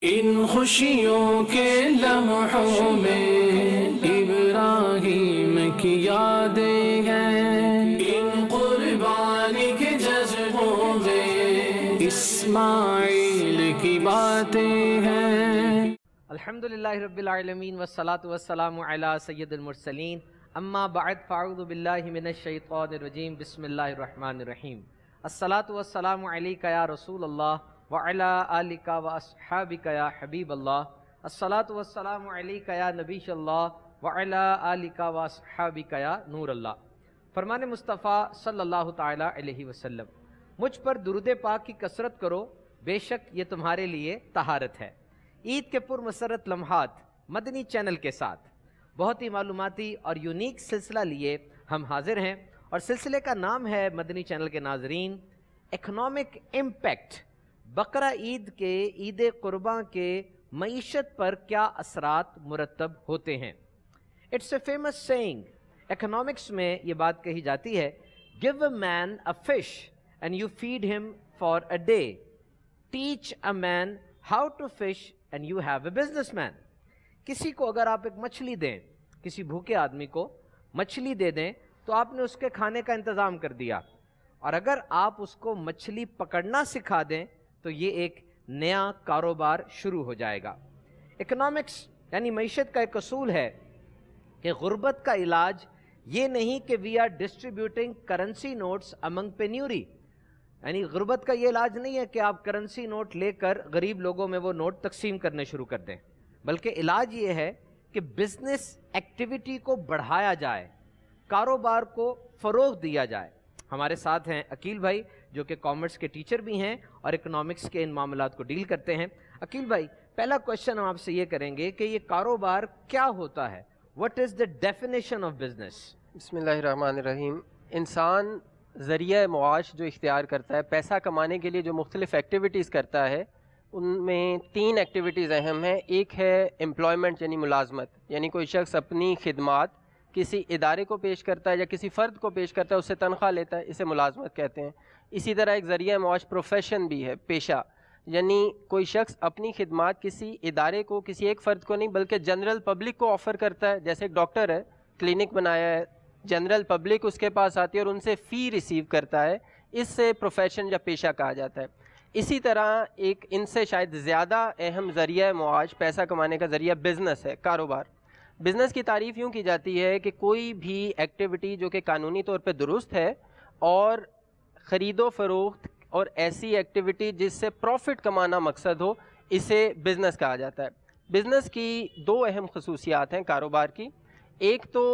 ان خوشیوں کے لمحوں میں ابراہیم کی یادیں ہیں، ان قربانی کے جذبوں میں اسماعیل کی باتیں ہیں۔ الحمدللہ رب العالمین والصلاة والسلام علی سید المرسلین، اما بعد فاعوذ باللہ من الشیطان الرجیم، بسم اللہ الرحمن الرحیم۔ الصلاة والسلام علیک یا رسول اللہ وعلی آلک واصحابک یا حبیب اللہ، الصلاة والسلام علیک یا نبی اللہ وعلی آلک واصحابک یا نور اللہ۔ فرمان مصطفیٰ صلی اللہ تعالی علیہ وسلم، مجھ پر درود پاک کی کثرت کرو، بے شک یہ تمہارے لیے طہارت ہے۔ عید کے پر مسرت لمحات مدنی چینل کے ساتھ بہت ہی معلوماتی اور یونیک سلسلہ لیے ہم حاضر ہیں، اور سلسلے کا نام ہے مدنی چینل کے ناظرین اکنامک امپیکٹ، بقرہ عید کے، عید قرباں کے معیشت پر کیا اثرات مرتب ہوتے ہیں۔ It's a famous saying, economics میں یہ بات کہی جاتی ہے، give a man a fish and you feed him for a day, teach a man how to fish and you have a businessman۔ کسی کو اگر آپ ایک مچھلی دیں، کسی بھوکے آدمی کو مچھلی دے دیں تو آپ نے اس کے کھانے کا انتظام کر دیا، اور اگر آپ اس کو مچھلی پکڑنا سکھا دیں تو یہ ایک نیا کاروبار شروع ہو جائے گا۔ اکنامکس یعنی معیشت کا ایک اصول ہے کہ غربت کا علاج یہ نہیں کہ we are distributing currency notes among penury, یعنی غربت کا یہ علاج نہیں ہے کہ آپ کرنسی نوٹ لے کر غریب لوگوں میں وہ نوٹ تقسیم کرنے شروع کر دیں، بلکہ علاج یہ ہے کہ بزنس ایکٹیویٹی کو بڑھایا جائے، کاروبار کو فروغ دیا جائے۔ ہمارے ساتھ ہیں عقیل بھائی جو کہ کامرس کے ٹیچر بھی ہیں اور اکنامکس کے ان معاملات کو ڈیل کرتے ہیں۔ عقیل بھائی، پہلا کوشچن ہم آپ سے یہ کریں گے کہ یہ کاروبار کیا ہوتا ہے؟ What is the definition of business؟ بسم اللہ الرحمن الرحیم۔ انسان ذریعہ معاش جو اختیار کرتا ہے، پیسہ کمانے کے لیے جو مختلف ایکٹیویٹیز کرتا ہے، ان میں 3 ایکٹیویٹیز اہم ہیں۔ ایک ہے امپلائمنٹ یعنی ملازمت، یعنی کوئی شخص اپنی خدمات کسی ادارے کو پیش کرتا ہے یا کسی فرد کو پیش کرتا ہے، اس سے تنخواہ لیتا ہے، اسے ملازمت کہتے ہیں۔ اسی طرح ایک ذریعہ معاش پروفیشن بھی ہے، پیشہ، یعنی کوئی شخص اپنی خدمات کسی ادارے کو، کسی ایک فرد کو نہیں بلکہ جنرل پبلک کو آفر کرتا ہے۔ جیسے ایک ڈاکٹر ہے، کلینک بنایا ہے، جنرل پبلک اس کے پاس آتی ہے اور ان سے فی ریسیو کرتا ہے، اس سے پروفیشن یا پیشہ کہا جاتا ہے۔ اسی طرح ایک ان سے شاید زیادہ اہم ذریعہ معاش، پیسہ کمانے کا ذریعہ بزنس ہے، کاروبار۔ بزنس کی تعریف یوں کی جاتی ہے کہ کوئی بھی ایکٹیویٹی جو کہ قانونی طور پہ درست ہے اور خرید و فروخت اور ایسی ایکٹیویٹی جس سے پروفٹ کمانا مقصد ہو، اسے بزنس کہا جاتا ہے۔ بزنس کی 2 اہم خصوصیات ہیں کاروبار کی۔ ایک تو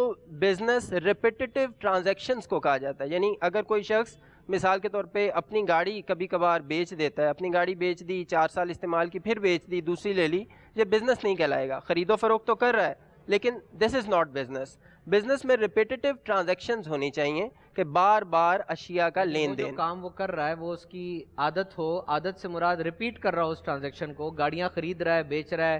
بزنس ریپیٹیٹیو ٹرانزیکشنز کو کہا جاتا ہے، یعنی اگر کوئی شخص مثال کے طور پہ اپنی گاڑی کبھی کبھار بیچ دیتا ہے، اپنی گاڑی بیچ دی، 4 سال استعمال کی، پھر بیچ دی، دوسری لے لی، یہ بزنس نہیں کہلائے گا۔ خرید و فروخت تو کر رہا ہے لیکن دس از ناٹ بزنس۔ بزنس میں ریپیٹیٹیو ٹرانزیکشنز ہونی چاہیے کہ بار بار اشیاء کا لین دین، جو کام وہ کر رہا ہے وہ اس کی عادت ہو، عادت سے مراد ریپیٹ کر رہا ہو اس ٹرانزیکشن کو، گاڑیاں خرید رہا ہے بیچ رہا ہے،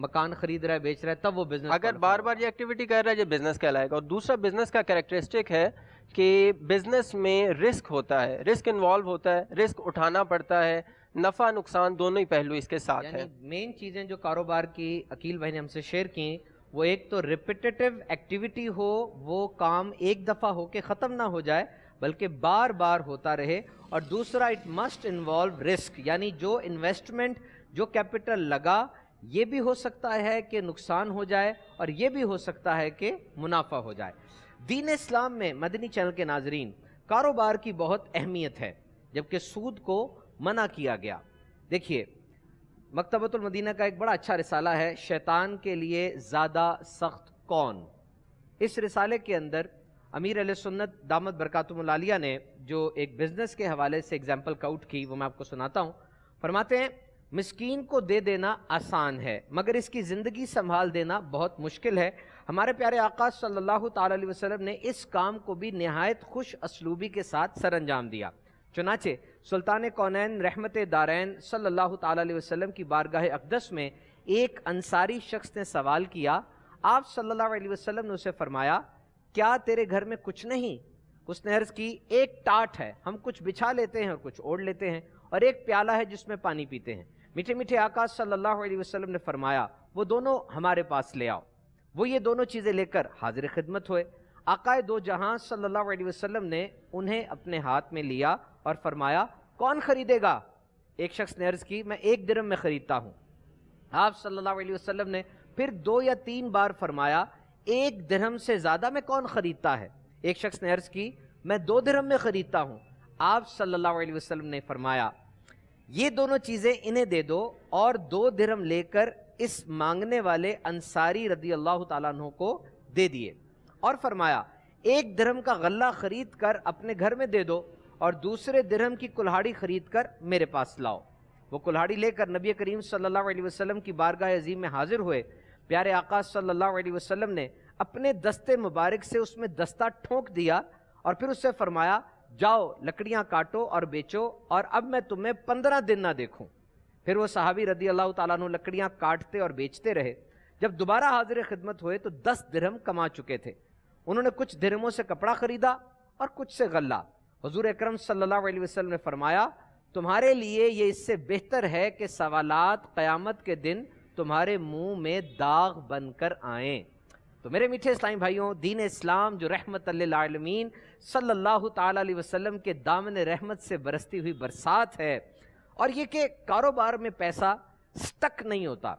مکان خرید رہا ہے بیچ رہا ہے، تب وہ بزنس۔ اگر بار بار یہ ایکٹیویٹی کر رہا ہے یہ بزنس کہلائے گا۔ اور دوسرا بزنس کا کریکٹرسٹک ہے کہ بزنس میں رسک ہوتا ہے، رسک انوالو ہوتا ہے، رسک اٹھانا پڑتا ہے، نفع نقصان دونوں ہی پہلو اس کے ساتھ ہیں۔ مین چیزیں جو کاروبار کی عقیل بھائی نے ہم سے شیئر کی، وہ ایک تو ریپیٹیٹیو ایکٹیویٹی ہو، وہ کام ایک دفعہ ہو کے ختم نہ ہو جائے بلکہ بار بار ہوتا رہے، اور دوسرا اٹ مسٹ انوالو رسک، یعنی جو انویسٹمنٹ، جو کیپٹل لگا، یہ بھی ہو سکتا ہے کہ نقصان ہو جائے اور یہ بھی ہو سکتا ہے کہ منافع ہو جائے۔ دین اسلام میں مدنی چینل کے ناظرین کاروبار کی بہت اہمیت ہے، جبکہ سود کو منع کیا گیا۔ دیکھیے، مکتبۃ المدینہ کا ایک بڑا اچھا رسالہ ہے، شیطان کے لیے زیادہ سخت کون۔ اس رسالے کے اندر امیر اہل سنت دامت برکاتہم العالیہ نے جو ایک بزنس کے حوالے سے اگزامپل کاؤٹ کی، وہ میں آپ کو سناتا ہوں۔ فرماتے ہیں، مسکین کو دے دینا آسان ہے مگر اس کی زندگی سنبھال دینا بہت مشکل ہے۔ ہمارے پیارے آقا صلی اللہ تعالی علیہ وسلم نے اس کام کو بھی نہایت خوش اسلوبی کے ساتھ سر انجام دیا۔ چنانچہ سلطان کونین رحمت دارین صلی اللہ تعالی علیہ وسلم کی بارگاہ اقدس میں ایک انصاری شخص نے سوال کیا، آپ صلی اللہ علیہ وسلم نے اسے فرمایا، کیا تیرے گھر میں کچھ نہیں؟ اس نے عرض کی، ایک ٹاٹ ہے، ہم کچھ بچھا لیتے ہیں اور کچھ اوڑھ لیتے ہیں، اور ایک پیالہ ہے جس میں پانی پیتے ہیں۔ میٹھے میٹھے آقا صلی اللہ علیہ وسلم نے فرمایا وہ دونوں ہمارے پاس لے آؤ۔ وہ یہ دونوں چیزیں لے کر حاضر خدمت ہوئے۔ آقا دو جہاں صلی اللہ علیہ وسلم نے انہیں اپنے ہاتھ میں لیا اور فرمایا کون خریدے گا؟ ایک شخص نے عرض کی میں 1 درہم میں خریدتا ہوں۔ آپ صلی اللہ علیہ وسلم نے پھر 2 یا 3 بار فرمایا 1 درہم سے زیادہ میں کون خریدتا ہے؟ ایک شخص نے عرض کی میں 2 درہم میں خریدتا ہوں۔ آپ صلی اللہ علیہ وسلم نے فرمایا یہ دونوں چیزیں انہیں دے دو، اور 2 درہم لے کر اس مانگنے والے انصاری رضی اللہ تعالیٰ عنہ کو دے دیے، اور فرمایا 1 درہم کا غلہ خرید کر اپنے گھر میں دے دو، اور دوسرے درہم کی کلہاڑی خرید کر میرے پاس لاؤ۔ وہ کلہاڑی لے کر نبی کریم صلی اللہ علیہ وسلم کی بارگاہ عظیم میں حاضر ہوئے۔ پیارے آقا صلی اللہ علیہ وسلم نے اپنے دستے مبارک سے اس میں دستہ ٹھونک دیا، اور پھر اس سے فرمایا جاؤ لکڑیاں کاٹو اور بیچو، اور اب میں تمہیں 15 دن نہ دیکھوں۔ پھر وہ صحابی رضی اللہ تعالیٰ عنہ لکڑیاں کاٹتے اور بیچتے رہے۔ جب دوبارہ حاضر خدمت ہوئے تو 10 درہم کما چکے تھے۔ انہوں نے کچھ درہموں سے کپڑا خریدا اور کچھ سے غلہ۔ حضور اکرم صلی اللہ علیہ وسلم نے فرمایا تمہارے لیے یہ اس سے بہتر ہے کہ سوالات قیامت کے دن تمہارے منہ میں داغ بن کر آئیں۔ تو میرے میٹھے اسلامی بھائیوں، دین اسلام جو رحمت للعالمین صلی اللہ تعالیٰ علیہ وسلم کے دامن رحمت سے برستی ہوئی برسات ہے، اور یہ کہ کاروبار میں پیسہ سٹک نہیں ہوتا،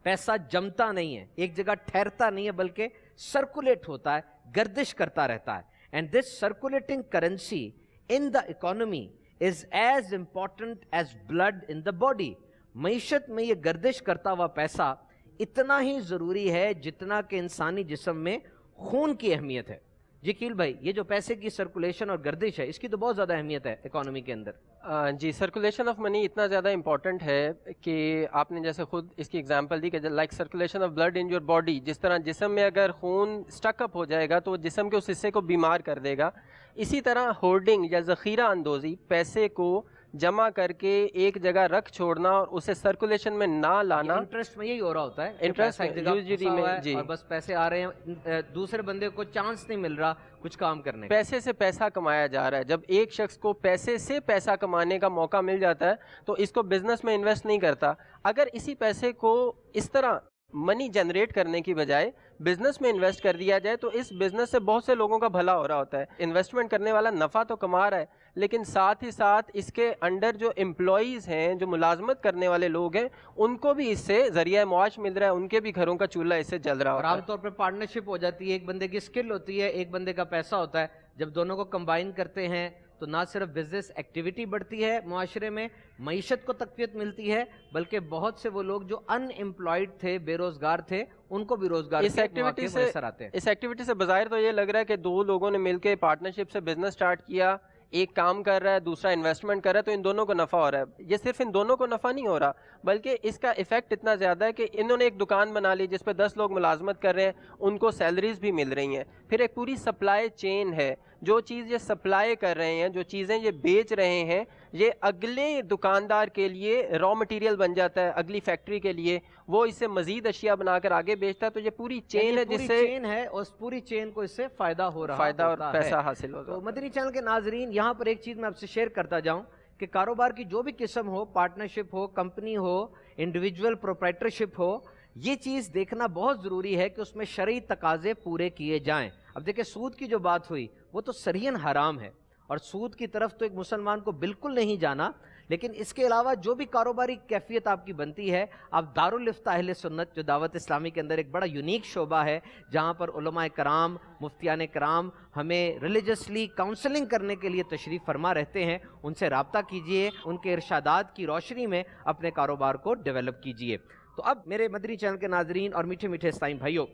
پیسہ جمتا نہیں ہے، ایک جگہ ٹھہرتا نہیں ہے، بلکہ سرکولیٹ ہوتا ہے، گردش کرتا رہتا ہے۔ And this circulating currency in the economy is as important as blood in the body. معیشت میں یہ گردش کرتا ہوا پیسہ اتنا ہی ضروری ہے جتنا کہ انسانی جسم میں خون کی اہمیت ہے۔ جی کیل بھائی، یہ جو پیسے کی سرکولیشن اور گردش ہے اس کی تو بہت زیادہ اہمیت ہے اکانومی کے اندر۔ جی، سرکولیشن آف منی اتنا زیادہ امپورٹنٹ ہے کہ آپ نے جیسے خود اس کی اگزامپل دی کہ like circulation of blood in your body, جس طرح جسم میں اگر خون سٹک اپ ہو جائے گا تو جسم کے اس حصے کو بیمار کر دے گا، اسی طرح ہورڈنگ یا ذخیرہ اندوزی، پیسے کو جمع کر کے ایک جگہ رکھ چھوڑنا اور اسے سرکولیشن میں نہ لانا، انٹرسٹ میں یہی ہو رہا ہوتا ہے، انٹرسٹ ایک جگہ پھنسا ہوا ہے اور بس پیسے آ رہے ہیں، دوسرے بندے کو چانس نہیں مل رہا کچھ کام کرنے کا۔ پیسے سے پیسہ کمایا جا رہا ہے۔ جب ایک شخص کو پیسے سے پیسہ کمانے کا موقع مل جاتا ہے تو اس کو بزنس میں انویسٹ نہیں کرتا۔ اگر اسی پیسے کو اس طرح منی جنریٹ کرنے کی بجائے بزنس میں انویسٹ کر دیا جائے تو اس بزنس سے بہت سے لوگوں کا بھلا ہو رہا ہوتا ہے۔ انویسٹمنٹ کرنے والا نفع تو کما رہا ہے، لیکن ساتھ ہی ساتھ اس کے انڈر جو امپلائیز ہیں، جو ملازمت کرنے والے لوگ ہیں، ان کو بھی اس سے ذریعہ معاش مل رہا ہے، ان کے بھی گھروں کا چولہا اس سے جل رہا ہوتا ہے۔ اور عام طور پر پارٹنرشپ ہو جاتی ہے، ایک بندے کی سکل ہوتی ہے، ایک بندے کا پیسہ ہوتا ہے۔ جب دونوں کو کمبائن کرتے ہیں تو نہ صرف بزنس ایکٹیویٹی بڑھتی ہے، معاشرے میں معیشت کو تقویت ملتی ہے، بلکہ بہت سے وہ لوگ جو ان امپلائڈ تھے، بے روزگار تھے، ان کو بھی روزگار کے مواقع میسر آتے ہیں۔ اس ایکٹیویٹی سے بظاہر تو یہ لگ رہا ہے کہ 2 لوگوں نے مل کے پارٹنرشپ سے بزنس سٹارٹ کیا، ایک کام کر رہا ہے، دوسرا انویسٹمنٹ کر رہا ہے، تو ان دونوں کو نفع ہو رہا ہے۔ یہ صرف ان دونوں کو نفع نہیں ہو رہا، بلکہ اس کا ایفیکٹ اتنا زیادہ ہے کہ انہوں نے ایک دکان بنا لی جس پہ 10 لوگ ملازمت کر رہے ہیں، ان کو سیلریز بھی مل رہی ہیں۔ پھر ایک پوری سپلائی چین ہے، جو چیز یہ سپلائی کر رہے ہیں، جو چیزیں یہ بیچ رہے ہیں، یہ اگلے دکاندار کے لیے را مٹیریل بن جاتا ہے، اگلی فیکٹری کے لیے وہ اس سے مزید اشیاء بنا کر آگے بیچتا ہے۔ تو یہ پوری چین ہے جس سے چین ہے، اور اس پوری چین کو اس سے فائدہ ہو رہا ہے، فائدہ اور پیسہ حاصل ہوتا ہے۔ تو مدنی چینل کے ناظرین، یہاں پر ایک چیز میں آپ سے شیئر کرتا جاؤں کہ کاروبار کی جو بھی قسم ہو، پارٹنرشپ ہو، کمپنی ہو، انڈیویجول پروپرائٹرشپ ہو، یہ چیز دیکھنا بہت ضروری ہے کہ اس میں شرعی تقاضے پورے کیے جائیں۔ اب دیکھیں سود کی جو بات ہوئی وہ تو صریحاً حرام ہے، اور سود کی طرف تو ایک مسلمان کو بالکل نہیں جانا، لیکن اس کے علاوہ جو بھی کاروباری کیفیت آپ کی بنتی ہے، آپ دارالفتہ اہل سنت جو دعوت اسلامی کے اندر ایک بڑا یونیک شعبہ ہے، جہاں پر علماء کرام، مفتیان کرام ہمیں ریلیجسلی کاؤنسلنگ کرنے کے لیے تشریف فرما رہتے ہیں، ان سے رابطہ کیجئے، ان کے ارشادات کی روشنی میں اپنے کاروبار کو ڈیولپ کیجئے۔ تو اب میرے مدنی چینل کے ناظرین اور میٹھے میٹھے اسلامی بھائیوں،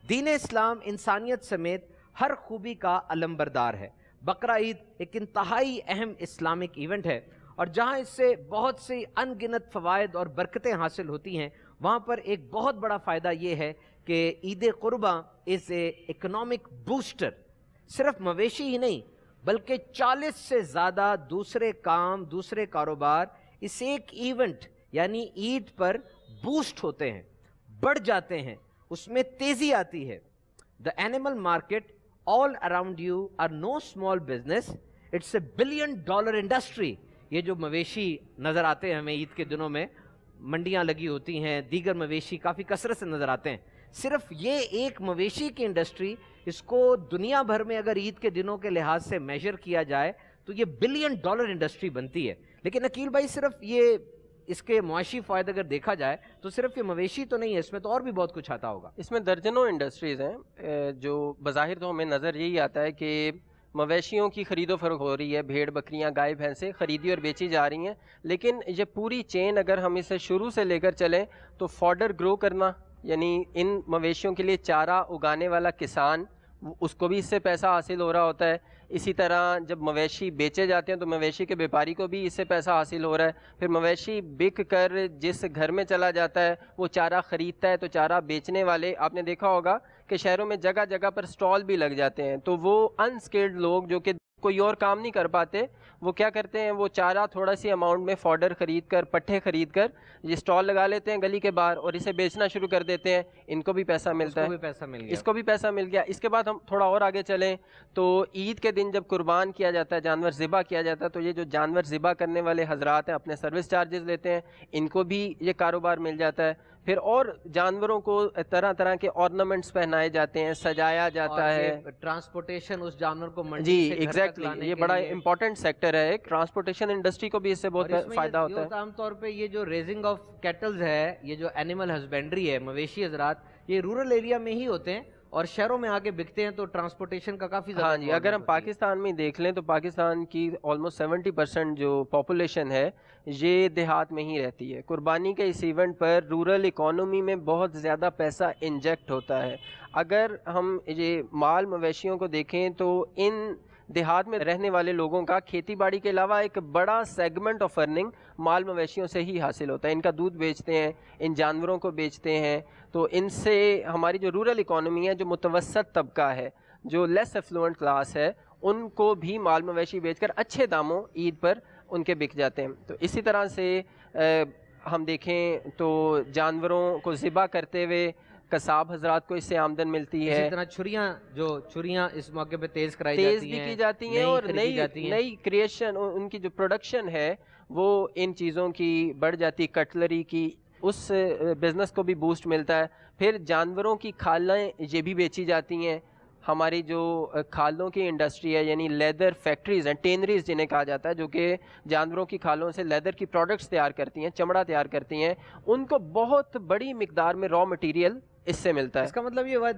دین اسلام انسانیت سمیت ہر خوبی کا علمبردار ہے۔ بقرہ عید ایک انتہائی اہم اسلامک ایونٹ ہے، اور جہاں اس سے بہت سی ان گنت فوائد اور برکتیں حاصل ہوتی ہیں، وہاں پر ایک بہت بڑا فائدہ یہ ہے کہ عید قرباں از اے اکنامک بوسٹر۔ صرف مویشی ہی نہیں بلکہ 40 سے زیادہ دوسرے کام، دوسرے کاروبار اس ایک ایونٹ یعنی عید پر بوسٹ ہوتے ہیں، بڑھ جاتے ہیں، اس میں تیزی آتی ہے۔ The animal market all around you are no small business. It's a $1 billion industry. یہ جو مویشی نظر آتے ہیں ہمیں عید کے دنوں میں، منڈیاں لگی ہوتی ہیں، دیگر مویشی کافی کثرت سے نظر آتے ہیں، صرف یہ ایک مویشی کی انڈسٹری، اس کو دنیا بھر میں اگر عید کے دنوں کے لحاظ سے میجر کیا جائے تو یہ $1 بلین انڈسٹری بنتی ہے۔ لیکن عقیل بھائی صرف یہ اس کے معاشی فائدہ اگر دیکھا جائے تو صرف یہ مویشی تو نہیں ہے، اس میں تو اور بھی بہت کچھ آتا ہوگا۔ اس میں درجنوں انڈسٹریز ہیں جو بظاہر تو ہمیں نظر یہی آتا ہے کہ مویشیوں کی خرید و فروخت ہو رہی ہے، بھیڑ بکریاں گائے بھینسیں خریدی اور بیچی جا رہی ہیں، لیکن یہ پوری چین اگر ہم اسے شروع سے لے کر چلیں تو فوڈر گرو کرنا، یعنی ان مویشیوں کے لیے چارہ اگانے والا کسان، اس کو بھی اس سے پیسہ حاصل ہو رہا ہوتا ہے۔ اسی طرح جب مویشی بیچے جاتے ہیں تو مویشی کے بیپاری کو بھی اس سے پیسہ حاصل ہو رہا ہے، پھر مویشی بک کر جس گھر میں چلا جاتا ہے وہ چارہ خریدتا ہے، تو چارہ بیچنے والے آپ نے دیکھا ہوگا کہ شہروں میں جگہ جگہ پر سٹال بھی لگ جاتے ہیں، تو وہ انسکلڈ لوگ جو کہ کوئی اور کام نہیں کر پاتے، وہ کیا کرتے ہیں، وہ چارہ تھوڑا سی اماؤنٹ میں فوڈر خرید کر، پٹھے خرید کر یہ سٹال لگا لیتے ہیں گلی کے باہر اور اسے بیچنا شروع کر دیتے ہیں، ان کو بھی پیسہ ملتا ہے، اس کو بھی پیسہ مل گیا۔ اس کے بعد ہم تھوڑا اور آگے چلیں تو عید کے دن جب قربان کیا جاتا ہے، جانور ذبح کیا جاتا ہے، تو یہ جو جانور ذبح کرنے والے حضرات ہیں اپنے سروس چارجز لیتے ہیں، ان کو بھی یہ کاروبار مل جاتا ہے۔ پھر اور جانوروں کو طرح طرح کے ornaments پہنائے جاتے ہیں، سجایا جاتا ہے، ٹرانسپورٹیشن اس جانور کو منڈی جی سے گھر تک ایگزیکٹلی، لانے یہ کے بڑا لیے۔ امپورٹنٹ سیکٹر ہے ایک، ٹرانسپورٹیشن انڈسٹری کو بھی اس سے بہت اور اس میں فائدہ یہ ہوتا ہے۔ عام طور پہ یہ جو ریزنگ آف کیٹلز ہے، یہ جو اینیمل ہسبینڈری ہے، مویشی حضرات یہ رورل ایریا میں ہی ہوتے ہیں اور شہروں میں آگے بکتے ہیں، تو ٹرانسپورٹیشن کا کافی زیادہ ہاں جی، اگر ہم پاکستان میں دیکھ لیں تو پاکستان کی آلموسٹ 70% جو پاپولیشن ہے یہ دیہات میں ہی رہتی ہے۔ قربانی کے اس ایونٹ پر رورل اکانومی میں بہت زیادہ پیسہ انجیکٹ ہوتا ہے۔ اگر ہم یہ مال مویشیوں کو دیکھیں تو ان دیہات میں رہنے والے لوگوں کا کھیتی باڑی کے علاوہ ایک بڑا سیگمنٹ آف ارننگ مال مویشیوں سے ہی حاصل ہوتا ہے۔ ان کا دودھ بیچتے ہیں، ان جانوروں کو بیچتے ہیں، تو ان سے ہماری جو رورل اکانومی ہے، جو متوسط طبقہ ہے، جو لیس افلوئنٹ کلاس ہے، ان کو بھی مال مویشی بیچ کر اچھے داموں عید پر ان کے بک جاتے ہیں۔ تو اسی طرح سے ہم دیکھیں تو جانوروں کو ذبح کرتے ہوئے قصاب حضرات کو اس سے آمدن ملتی ہے، اسی طرح چھریاں اس موقع پہ تیز کرائی تیز بھی کی جاتی ہیں، اور نئی کریشن، ان کی جو پروڈکشن ہے وہ ان چیزوں کی بڑھ جاتی، کٹلری کی، اس بزنس کو بھی بوسٹ ملتا ہے۔ پھر جانوروں کی کھالیں یہ بھی بیچی جاتی ہیں۔ ہماری جو کھالوں کی انڈسٹری ہے، یعنی لیدر فیکٹریز ہیں، ٹینریز جنہیں کہا جاتا ہے، جو کہ جانوروں کی کھالوں سے لیدر کی پروڈکٹس تیار کرتی ہیں، چمڑا تیار کرتی ہیں، ان کو بہت بڑی مقدار میں را مٹیریل اس سے ملتا ہے۔ اس کا مطلب یہ ہوا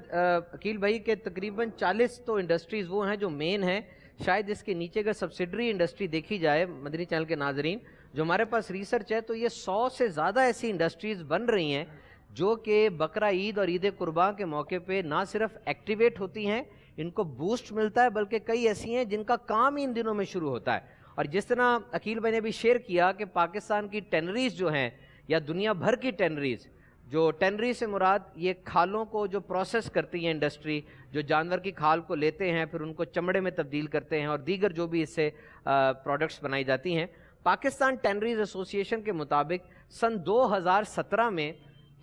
عقیل بھائی کہ تقریباً 40 تو انڈسٹریز وہ ہیں جو مین ہیں، شاید اس کے نیچے اگر سبسیڈری انڈسٹری دیکھی جائے مدنی چینل کے ناظرین، جو ہمارے پاس ریسرچ ہے تو یہ 100 سے زیادہ ایسی انڈسٹریز بن رہی ہیں جو کہ بقرہ عید اور عید قربان کے موقع پہ نہ صرف ایکٹیویٹ ہوتی ہیں، ان کو بوسٹ ملتا ہے، بلکہ کئی ایسی ہیں جن کا کام ہی ان دنوں میں شروع ہوتا ہے۔ اور جس طرح عقیل بھائی نے بھی شیئر کیا کہ پاکستان کی ٹینریز جو ہیں یا دنیا بھر کی ٹینریز، جو ٹینری سے مراد یہ کھالوں کو جو پروسیس کرتی ہیں انڈسٹری، جو جانور کی کھال کو لیتے ہیں پھر ان کو چمڑے میں تبدیل کرتے ہیں اور دیگر جو بھی اس سے پروڈکٹس بنائی جاتی ہیں، پاکستان ٹینریز ایسوسی ایشن کے مطابق سن 2017 میں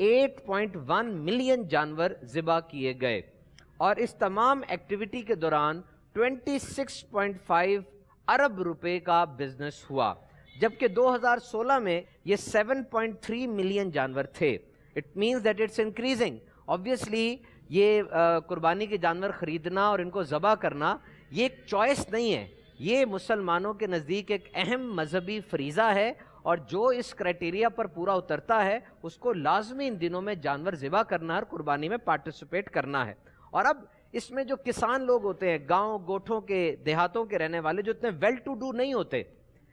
8.1 ملین جانور ذبح کیے گئے اور اس تمام ایکٹیویٹی کے دوران 26.5 ارب روپے کا بزنس ہوا، جبکہ 2016 میں یہ 7.3 ملین جانور تھے۔ It means that it's increasing. Obviously یہ قربانی کے جانور خریدنا اور ان کو ذبح کرنا یہ ایک چوائس نہیں ہے، یہ مسلمانوں کے نزدیک ایک اہم مذہبی فریضہ ہے، اور جو اس کرائٹیریا پر پورا اترتا ہے اس کو لازمی ان دنوں میں جانور ذبح کرنا اور قربانی میں پارٹیسپیٹ کرنا ہے۔ اور اب اس میں جو کسان لوگ ہوتے ہیں، گاؤں گوٹھوں کے، دیہاتوں کے رہنے والے، جو اتنے ویل ٹو ڈو نہیں ہوتے،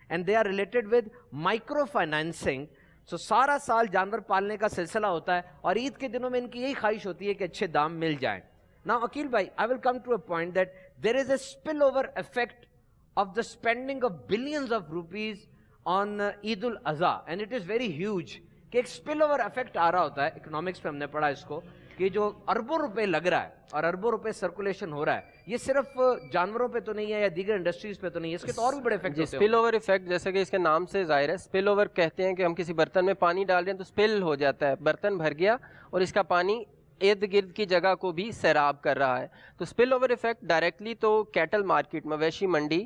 and they are related with micro financing, so سارا سال جانور پالنے کا سلسلہ ہوتا ہے اور عید کے دنوں میں ان کی یہی خواہش ہوتی ہے کہ اچھے دام مل جائیں۔ Now عقیل بھائی، I will come to a point that there is a spillover effect of the spending of billions of rupees on Eid al-Adha and it is very huge، کہ ایک اسپل اوور افیکٹ آ رہا ہوتا ہے، economics میں ہم نے پڑھا اس کو، کہ جو اربوں روپے لگ رہا ہے اور اربوں روپے سرکولیشن ہو رہا ہے، یہ صرف جانوروں پہ تو نہیں ہے یا دیگر انڈسٹریز پہ تو نہیں ہے، اس کے تو اور بھی بڑے افیکٹ ہوتے ہیں۔ اسپل اوور افیکٹ جیسے کہ اس کے نام سے ظاہر ہے، اسپل اوور کہتے ہیں کہ ہم کسی برتن میں پانی ڈال رہے ہیں تو اسپل ہو جاتا ہے، برتن بھر گیا اور اس کا پانی ارد گرد کی جگہ کو بھی سیراب کر رہا ہے۔ تو اسپل اوور افیکٹ ڈائریکٹلی تو کیٹل مارکیٹ، مویشی منڈی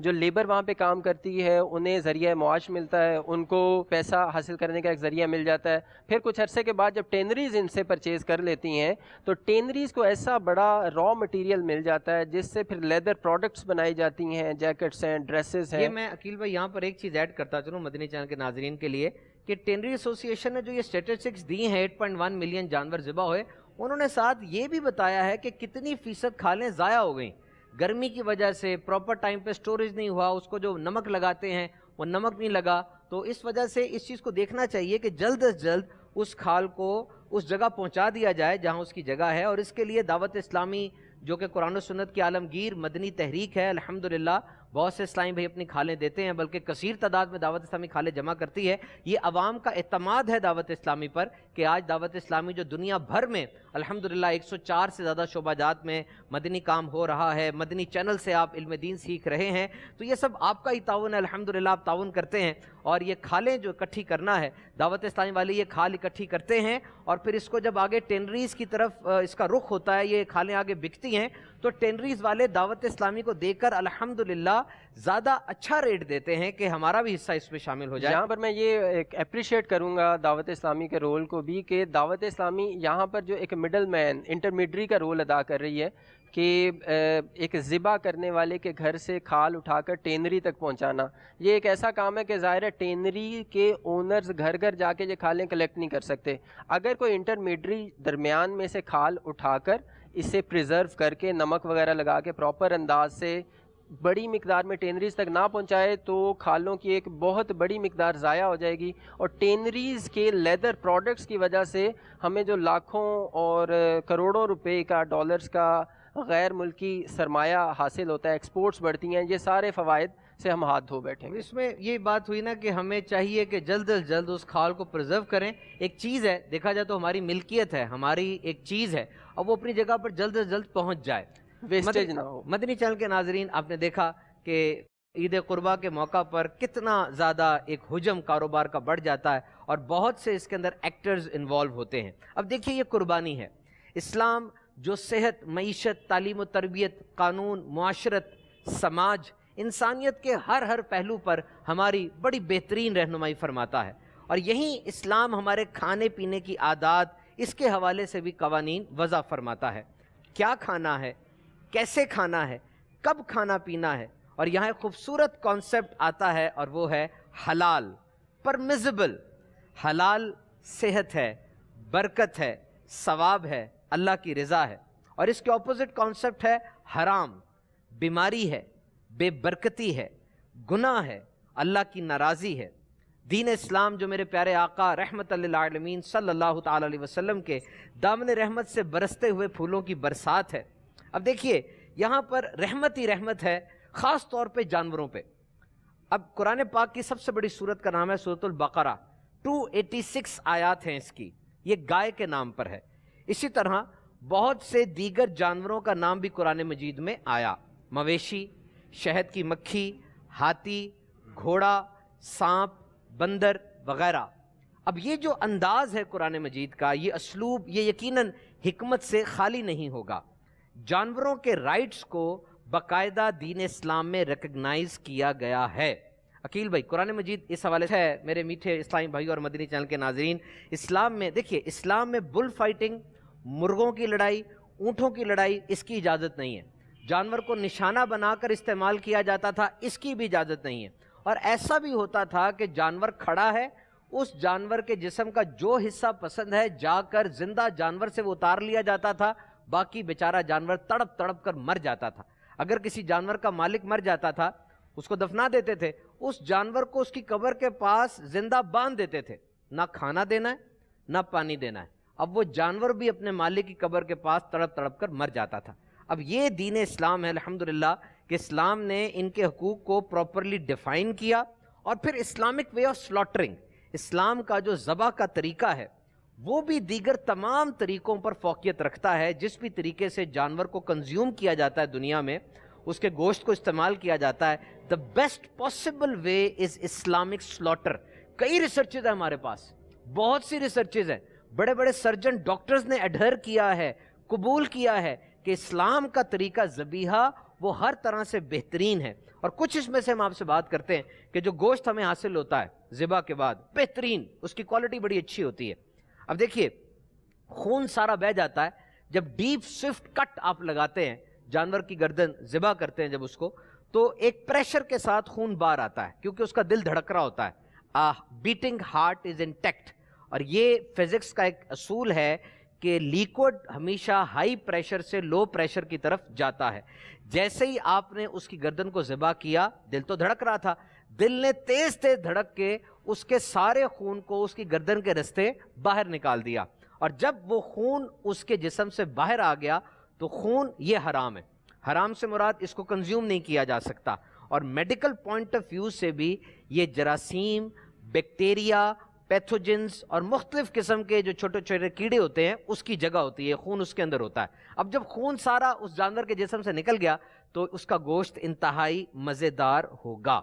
جو لیبر وہاں پہ کام کرتی ہے انہیں ذریعہ معاش ملتا ہے, ان کو پیسہ حاصل کرنے کا ایک ذریعہ مل جاتا ہے. پھر کچھ عرصے کے بعد جب ٹینریز ان سے پرچیز کر لیتی ہیں تو ٹینریز کو ایسا بڑا را مٹیریل مل جاتا ہے جس سے پھر لیدر پروڈکٹس بنائی جاتی ہیں, جیکٹس ہیں, ڈریسز ہیں. یہ میں عقیل بھائی یہاں پر ایک چیز ایڈ کرتا چلوں مدنی چینل کے ناظرین کے لیے کہ ٹینری ایسوسی ایشن نے جو یہ اسٹیٹسٹکس دی ہیں 8.1 ملین جانور ذبح ہوئے, انہوں نے ساتھ یہ بھی بتایا ہے کہ کتنی فیصد کھالیں ضائع ہو گئیں گرمی کی وجہ سے, پراپر ٹائم پہ سٹوریج نہیں ہوا, اس کو جو نمک لگاتے ہیں وہ نمک نہیں لگا. تو اس وجہ سے اس چیز کو دیکھنا چاہیے کہ جلد از جلد اس کھال کو اس جگہ پہنچا دیا جائے جہاں اس کی جگہ ہے. اور اس کے لیے دعوت اسلامی جو کہ قرآن و سنت کی عالمگیر مدنی تحریک ہے, الحمدللہ بہت سے اسلامی بھائی اپنی کھالیں دیتے ہیں, بلکہ کثیر تعداد میں دعوت اسلامی کھالیں جمع کرتی ہے. یہ عوام کا اعتماد ہے دعوت اسلامی پر کہ آج دعوت اسلامی جو دنیا بھر میں الحمدللہ 104 سے زیادہ شعبہ جات میں مدنی کام ہو رہا ہے, مدنی چینل سے آپ علم دین سیکھ رہے ہیں, تو یہ سب آپ کا ہی تعاون ہے. الحمدللہ آپ تعاون کرتے ہیں اور یہ کھالیں جو اکٹھی کرنا ہے دعوت اسلامی والے یہ کھال اکٹھی کرتے ہیں اور پھر اس کو جب آگے ٹینریز کی طرف اس کا رخ ہوتا ہے, یہ کھالیں آگے بکتی ہیں تو ٹینریز والے دعوت اسلامی کو دیکھ کر الحمدللہ زیادہ اچھا ریٹ دیتے ہیں کہ ہمارا بھی حصہ اس میں شامل ہو جائے. یہاں پر میں یہ اپریشیٹ کروں گا دعوت اسلامی کے رول کو بھی کہ دعوت اسلامی یہاں پر جو ایک مڈل مین انٹرمیڈری کا رول ادا کر رہی ہے کہ ایک ذبح کرنے والے کے گھر سے کھال اٹھا کر ٹینری تک پہنچانا, یہ ایک ایسا کام ہے کہ ظاہر ہے ٹینری کے اونرز گھر گھر جا کے یہ کھالیں کلیکٹ نہیں کر سکتے. اگر کوئی انٹرمیڈری درمیان میں سے کھال اٹھا کر اسے پریزرو کر کے نمک وغیرہ لگا کے پراپر انداز سے بڑی مقدار میں ٹینریز تک نہ پہنچائے تو کھالوں کی ایک بہت بڑی مقدار ضائع ہو جائے گی, اور ٹینریز کے لیدر پروڈکٹس کی وجہ سے ہمیں جو لاکھوں اور کروڑوں روپے کا ڈالرز کا غیر ملکی سرمایہ حاصل ہوتا ہے, ایکسپورٹس بڑھتی ہیں, یہ سارے فوائد سے ہم ہاتھ دھو بیٹھیں گے. اس میں یہ بات ہوئی نا کہ ہمیں چاہیے کہ جلد از جلد اس کھال کو پرزرو کریں. ایک چیز ہے دیکھا جائے تو ہماری ملکیت ہے, ہماری ایک چیز ہے, اور وہ اپنی جگہ پر جلد از جلد پہنچ جائے, ویسٹیج نہ ہو. مدنی چینل کے ناظرین آپ نے دیکھا کہ عید قربہ کے موقع پر کتنا زیادہ ایک حجم کاروبار کا بڑھ جاتا ہے اور بہت سے اس کے اندر ایکٹرز انوالو ہوتے ہیں. اب دیکھیے یہ قربانی ہے. اسلام جو صحت, معیشت, تعلیم و تربیت, قانون, معاشرت, سماج, انسانیت کے ہر پہلو پر ہماری بڑی بہترین رہنمائی فرماتا ہے, اور یہیں اسلام ہمارے کھانے پینے کی عادات اس کے حوالے سے بھی قوانین وضع فرماتا ہے. کیا کھانا ہے, کیسے کھانا ہے, کب کھانا پینا ہے, اور یہاں ایک خوبصورت کانسیپٹ آتا ہے اور وہ ہے حلال, پرمیزبل. حلال صحت ہے, برکت ہے, ثواب ہے, اللہ کی رضا ہے, اور اس کے اپوزٹ کانسیپٹ ہے حرام, بیماری ہے, بے برکتی ہے, گناہ ہے, اللہ کی ناراضی ہے. دین اسلام جو میرے پیارے آقا رحمت للعالمین صلی اللہ تعالی علیہ وسلم کے دامن رحمت سے برستے ہوئے پھولوں کی برسات ہے. اب دیکھیے یہاں پر رحمت ہی رحمت ہے, خاص طور پہ جانوروں پہ. اب قرآن پاک کی سب سے بڑی سورت کا نام ہے سورۃ البقرہ, 286 آیات ہیں اس کی, یہ گائے کے نام پر ہے. اسی طرح بہت سے دیگر جانوروں کا نام بھی قرآن مجید میں آیا, مویشی, شہد کی مکھی, ہاتھی, گھوڑا, سانپ, بندر وغیرہ. اب یہ جو انداز ہے قرآن مجید کا, یہ اسلوب, یہ یقیناً حکمت سے خالی نہیں ہوگا. جانوروں کے رائٹس کو باقاعدہ دین اسلام میں ریکگنائز کیا گیا ہے. عقیل بھائی قرآن مجید اس حوالے سے ہے میرے میٹھے اسلامی بھائی اور مدنی چینل کے ناظرین, اسلام میں دیکھیے اسلام میں بل فائٹنگ, مرغوں کی لڑائی, اونٹوں کی لڑائی, اس کی اجازت نہیں ہے. جانور کو نشانہ بنا کر استعمال کیا جاتا تھا, اس کی بھی اجازت نہیں ہے. اور ایسا بھی ہوتا تھا کہ جانور کھڑا ہے, اس جانور کے جسم کا جو حصہ پسند ہے جا کر زندہ جانور سے وہ اتار لیا جاتا تھا, باقی بیچارہ جانور تڑپ تڑپ کر مر جاتا تھا. اگر کسی جانور کا مالک مر جاتا تھا اس کو دفنا دیتے تھے, اس جانور کو اس کی قبر کے پاس زندہ باندھ دیتے تھے, نہ کھانا دینا ہے نہ پانی دینا ہے. اب وہ جانور بھی اپنے مالک کی قبر کے پاس تڑپ تڑپ کر مر جاتا تھا. اب یہ دین اسلام ہے الحمدللہ کہ اسلام نے ان کے حقوق کو پراپرلی ڈیفائن کیا, اور پھر اسلامک وے آف سلاٹرنگ, اسلام کا جو ذبح کا طریقہ ہے وہ بھی دیگر تمام طریقوں پر فوقیت رکھتا ہے. جس بھی طریقے سے جانور کو کنزیوم کیا جاتا ہے دنیا میں, اس کے گوشت کو استعمال کیا جاتا ہے, the best possible way is Islamic slaughter. کئی ریسرچز ہیں ہمارے پاس, بہت سی ریسرچز ہیں, بڑے بڑے سرجن ڈاکٹرز نے ایڈہر کیا ہے, قبول کیا ہے کہ اسلام کا طریقہ ذبیحہ وہ ہر طرح سے بہترین ہے، اور کچھ اس میں سے ہم آپ سے بات کرتے ہیں کہ جو گوشت ہمیں حاصل ہوتا ہے ذبح کے بعد بہترین، اس کی کوالٹی بڑی اچھی ہوتی ہے۔ اب دیکھیے خون سارا بہہ جاتا ہے جب ڈیپ سوئفٹ کٹ آپ لگاتے ہیں، جانور کی گردن ذبح کرتے ہیں جب اس کو، تو ایک پریشر کے ساتھ خون باہر آتا ہے کیونکہ اس کا دل دھڑک رہا ہوتا ہے، بیٹنگ ہارٹ از انٹیکٹ۔ اور یہ فزکس کا ایک اصول ہے کہ لیکوڈ ہمیشہ ہائی پریشر سے لو پریشر کی طرف جاتا ہے۔ جیسے ہی آپ نے اس کی گردن کو ذبح کیا، دل تو دھڑک رہا تھا، دل نے تیز تیز دھڑک کے اس کے سارے خون کو اس کی گردن کے رستے باہر نکال دیا، اور جب وہ خون اس کے جسم سے باہر آ گیا تو خون یہ حرام ہے۔ حرام سے مراد اس کو کنزیوم نہیں کیا جا سکتا، اور میڈیکل پوائنٹ آف ویو سے بھی یہ جراثیم، بیکٹیریا، پیتھوجنز اور مختلف قسم کے جو چھوٹے چھوٹے کیڑے ہوتے ہیں اس کی جگہ ہوتی ہے، خون اس کے اندر ہوتا ہے۔ اب جب خون سارا اس جانور کے جسم سے نکل گیا تو اس کا گوشت انتہائی مزیدار ہوگا۔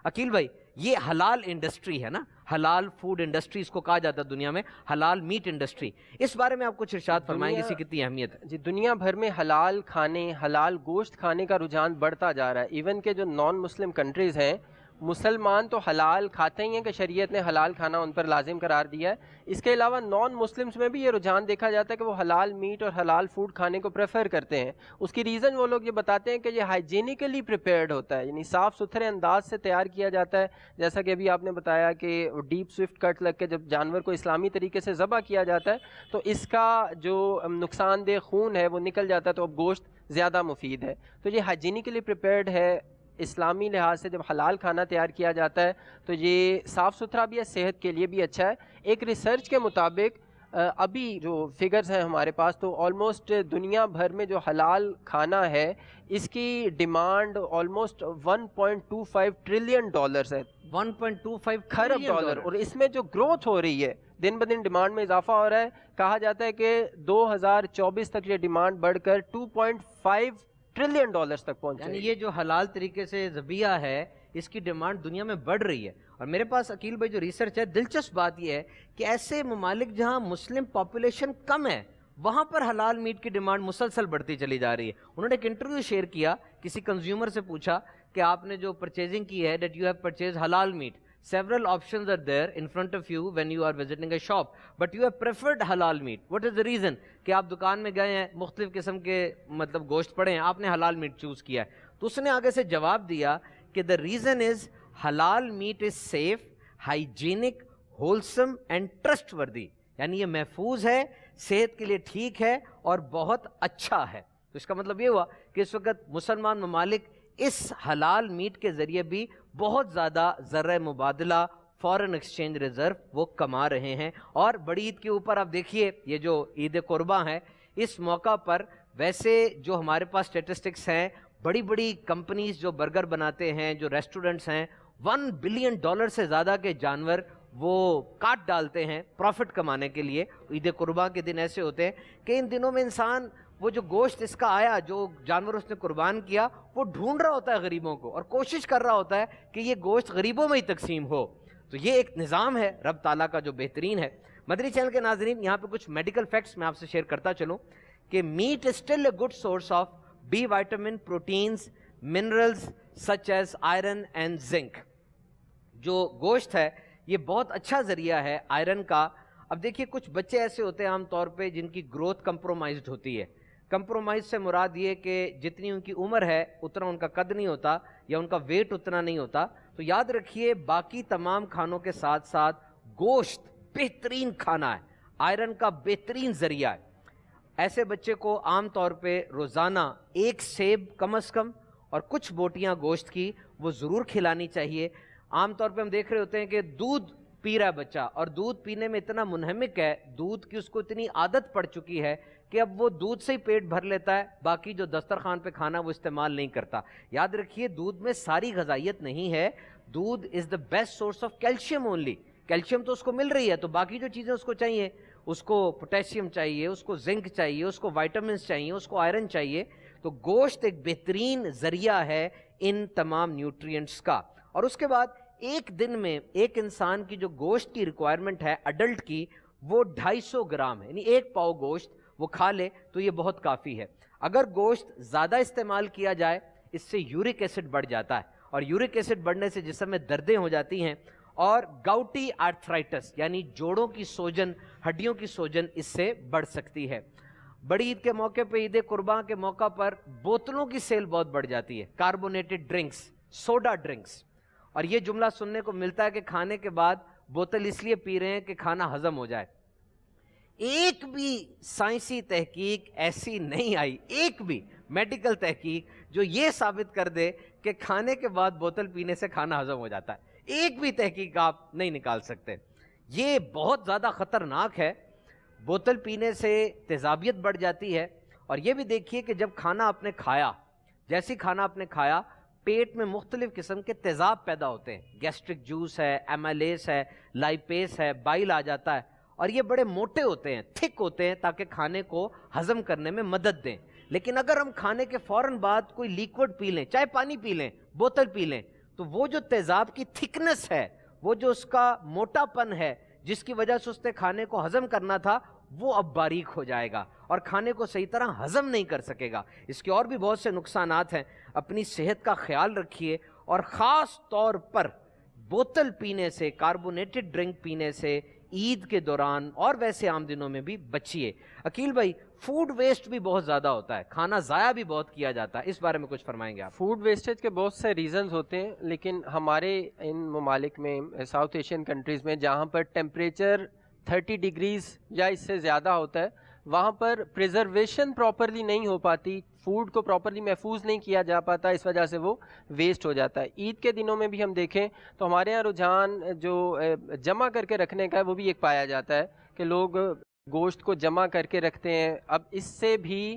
عقیل بھائی، یہ حلال انڈسٹری ہے نا، حلال فوڈ انڈسٹری اس کو کہا جاتا ہے دنیا میں، حلال میٹ انڈسٹری، اس بارے میں آپ کچھ ارشاد فرمائیں گے، اس کی کتنی اہمیت ہے؟ جی، دنیا بھر میں حلال کھانے، حلال گوشت کھانے کا رجحان بڑھتا جا رہا ہے۔ ایون کہ جو نان مسلم کنٹریز ہیں، مسلمان تو حلال کھاتے ہی ہیں کہ شریعت نے حلال کھانا ان پر لازم قرار دیا ہے، اس کے علاوہ نان مسلمز میں بھی یہ رجحان دیکھا جاتا ہے کہ وہ حلال میٹ اور حلال فوڈ کھانے کو پریفر کرتے ہیں۔ اس کی ریزن وہ لوگ یہ بتاتے ہیں کہ یہ ہائیجینیکلی پریپیئرڈ ہوتا ہے، یعنی صاف ستھرے انداز سے تیار کیا جاتا ہے، جیسا کہ ابھی آپ نے بتایا کہ ڈیپ سوئفٹ کٹ لگ کے جب جانور کو اسلامی طریقے سے ذبح کیا جاتا ہے تو اس کا جو نقصان دہ خون ہے وہ نکل جاتا ہے، تو اب گوشت زیادہ مفید ہے۔ تو یہ ہائیجینیکلی پریپیئرڈ ہے، اسلامی لحاظ سے جب حلال کھانا تیار کیا جاتا ہے تو یہ صاف ستھرا بھی ہے، صحت کے لیے بھی اچھا ہے۔ ایک ریسرچ کے مطابق ابھی جو فگرز ہیں ہمارے پاس، تو آلموسٹ دنیا بھر میں جو حلال کھانا ہے اس کی ڈیمانڈ آلموسٹ 1.25 ٹریلین ڈالرز ہے، 1.25 کھرب ڈالر، اور اس میں جو گروتھ ہو رہی ہے، دن بدن ڈیمانڈ میں اضافہ ہو رہا ہے۔ کہا جاتا ہے کہ 2024 تک یہ ڈیمانڈ بڑھ کر 2.5 ٹریلین ڈالرز تک پہنچ جائے۔ یعنی یہ جو حلال طریقے سے ذبیحہ ہے اس کی ڈیمانڈ دنیا میں بڑھ رہی ہے۔ اور میرے پاس عقیل بھائی جو ریسرچ ہے، دلچسپ بات یہ ہے کہ ایسے ممالک جہاں مسلم پاپولیشن کم ہے وہاں پر حلال میٹ کی ڈیمانڈ مسلسل بڑھتی چلی جا رہی ہے۔ انہوں نے ایک انٹرویو شیئر کیا، کسی کنزیومر سے پوچھا کہ آپ نے جو پرچیزنگ کی ہے، دیٹ یو ہیو پرچیز حلال meat, several options are there in front of you when you are visiting a shop, but you have preferred halal meat. What is the reason? کہ آپ دکان میں گئے ہیں، مختلف قسم کے مطلب گوشت پڑے ہیں، آپ نے حلال میٹ چوز کیا ہے، تو اس نے آگے سے جواب دیا کہ the reason is halal meat is safe, hygienic, wholesome and trustworthy. یعنی یہ محفوظ ہے، صحت کے لیے ٹھیک ہے اور بہت اچھا ہے۔ تو اس کا مطلب یہ ہوا کہ اس وقت مسلمان ممالک اس حلال میٹ کے ذریعے بھی بہت زیادہ ذرہ مبادلہ، فارن ایکسچینج ریزرو وہ کما رہے ہیں۔ اور بڑی عید کے اوپر آپ دیکھیے، یہ جو عید قرباں ہے، اس موقع پر ویسے جو ہمارے پاس اسٹیٹسٹکس ہیں، بڑی بڑی کمپنیز جو برگر بناتے ہیں، جو ریسٹورنٹس ہیں، $1 بلین سے زیادہ کے جانور وہ کاٹ ڈالتے ہیں پروفٹ کمانے کے لیے۔ عید قرباں کے دن ایسے ہوتے ہیں کہ ان دنوں میں انسان وہ جو گوشت اس کا آیا، جو جانور اس نے قربان کیا، وہ ڈھونڈ رہا ہوتا ہے غریبوں کو، اور کوشش کر رہا ہوتا ہے کہ یہ گوشت غریبوں میں ہی تقسیم ہو۔ تو یہ ایک نظام ہے رب تعالیٰ کا جو بہترین ہے۔ مدنی چینل کے ناظرین، یہاں پہ کچھ میڈیکل فیکٹس میں آپ سے شیئر کرتا چلوں کہ meat is still a good source of B vitamin, proteins, minerals such as iron and zinc. جو گوشت ہے یہ بہت اچھا ذریعہ ہے آئرن کا۔ اب دیکھیے کچھ بچے ایسے ہوتے ہیں عام طور پہ جن کی گروتھ کمپرومائزڈ ہوتی ہے۔ کمپرومائز سے مراد یہ کہ جتنی ان کی عمر ہے اتنا ان کا قد نہیں ہوتا، یا ان کا ویٹ اتنا نہیں ہوتا۔ تو یاد رکھیے باقی تمام کھانوں کے ساتھ ساتھ گوشت بہترین کھانا ہے، آئرن کا بہترین ذریعہ ہے۔ ایسے بچے کو عام طور پہ روزانہ 1 سیب کم از کم اور کچھ بوٹیاں گوشت کی وہ ضرور کھلانی چاہیے۔ عام طور پہ ہم دیکھ رہے ہوتے ہیں کہ دودھ پی رہا ہے بچہ، اور دودھ پینے میں اتنا منہمک ہے، دودھ کی اس کو اتنی عادت پڑ چکی ہے کہ اب وہ دودھ سے ہی پیٹ بھر لیتا ہے، باقی جو دسترخوان پہ کھانا وہ استعمال نہیں کرتا۔ یاد رکھیے دودھ میں ساری غذائیت نہیں ہے، دودھ is the best source of calcium only. Calcium تو اس کو مل رہی ہے، تو باقی جو چیزیں اس کو چاہیے، اس کو پوٹیشیم چاہیے، اس کو زنک چاہیے، اس کو وائٹامنس چاہیے، اس کو آئرن چاہیے۔ تو گوشت ایک بہترین ذریعہ ہے ان تمام نیوٹرینٹس کا۔ اور اس کے بعد ایک دن میں ایک انسان کی جو گوشت کی ریکوائرمنٹ ہے اڈلٹ کی، وہ 250 گرام ہے، یعنی 1 پاؤ گوشت وہ کھا لے تو یہ بہت کافی ہے۔ اگر گوشت زیادہ استعمال کیا جائے، اس سے یورک ایسڈ بڑھ جاتا ہے، اور یورک ایسڈ بڑھنے سے جسم میں دردیں ہو جاتی ہیں، اور گاؤٹی آرتھرائٹس یعنی جوڑوں کی سوجن، ہڈیوں کی سوجن اس سے بڑھ سکتی ہے۔ بڑی عید کے موقع پہ، عید قرباں کے موقع پر بوتلوں کی سیل بہت بڑھ جاتی ہے، کاربونیٹڈ ڈرنکس، سوڈا ڈرنکس، اور یہ جملہ سننے کو ملتا ہے کہ کھانے کے بعد بوتل اس لیے پی رہے ہیں کہ کھانا ہضم ہو جائے۔ ایک بھی سائنسی تحقیق ایسی نہیں آئی، ایک بھی میڈیکل تحقیق جو یہ ثابت کر دے کہ کھانے کے بعد بوتل پینے سے کھانا ہضم ہو جاتا ہے۔ ایک بھی تحقیق آپ نہیں نکال سکتے۔ یہ بہت زیادہ خطرناک ہے، بوتل پینے سے تیزابیت بڑھ جاتی ہے۔ اور یہ بھی دیکھیے کہ جب کھانا آپ نے کھایا، جیسی کھانا آپ نے کھایا، پیٹ میں مختلف قسم کے تیزاب پیدا ہوتے ہیں، گیسٹرک جوس ہے، ایمیلیس ہے، لائپیس ہے، بائل آ جاتا ہے، اور یہ بڑے موٹے ہوتے ہیں، تھک ہوتے ہیں تاکہ کھانے کو ہضم کرنے میں مدد دیں۔ لیکن اگر ہم کھانے کے فوراً بعد کوئی لیکوڈ پی لیں، چاہے پانی پی لیں، بوتل پی لیں، تو وہ جو تیزاب کی تھکنس ہے، وہ جو اس کا موٹا پن ہے جس کی وجہ سے اس نے کھانے کو ہضم کرنا تھا، وہ اب باریک ہو جائے گا اور کھانے کو صحیح طرح ہضم نہیں کر سکے گا۔ اس کے اور بھی بہت سے نقصانات ہیں۔ اپنی صحت کا خیال رکھیے، اور خاص طور پر بوتل پینے سے، کاربونیٹڈ ڈرنک پینے سے عید کے دوران اور ویسے عام دنوں میں بھی بچیے۔ عقیل بھائی، فوڈ ویسٹ بھی بہت زیادہ ہوتا ہے، کھانا ضائع بھی بہت کیا جاتا ہے، اس بارے میں کچھ فرمائیں گے آپ؟ فوڈ ویسٹیج کے بہت سے ریزنز ہوتے ہیں، لیکن ہمارے ان ممالک میں، ساؤتھ ایشین کنٹریز میں، جہاں پر ٹیمپریچر 30 ڈگریز یا اس سے زیادہ ہوتا ہے، وہاں پر پریزرویشن پراپرلی نہیں ہو پاتی، فوڈ کو پراپرلی محفوظ نہیں کیا جا پاتا، اس وجہ سے وہ ویسٹ ہو جاتا ہے۔ عید کے دنوں میں بھی ہم دیکھیں تو ہمارے یہاں رجحان جو جمع کر کے رکھنے کا ہے، وہ بھی ایک پایا جاتا ہے کہ لوگ گوشت کو جمع کر کے رکھتے ہیں۔ اب اس سے بھی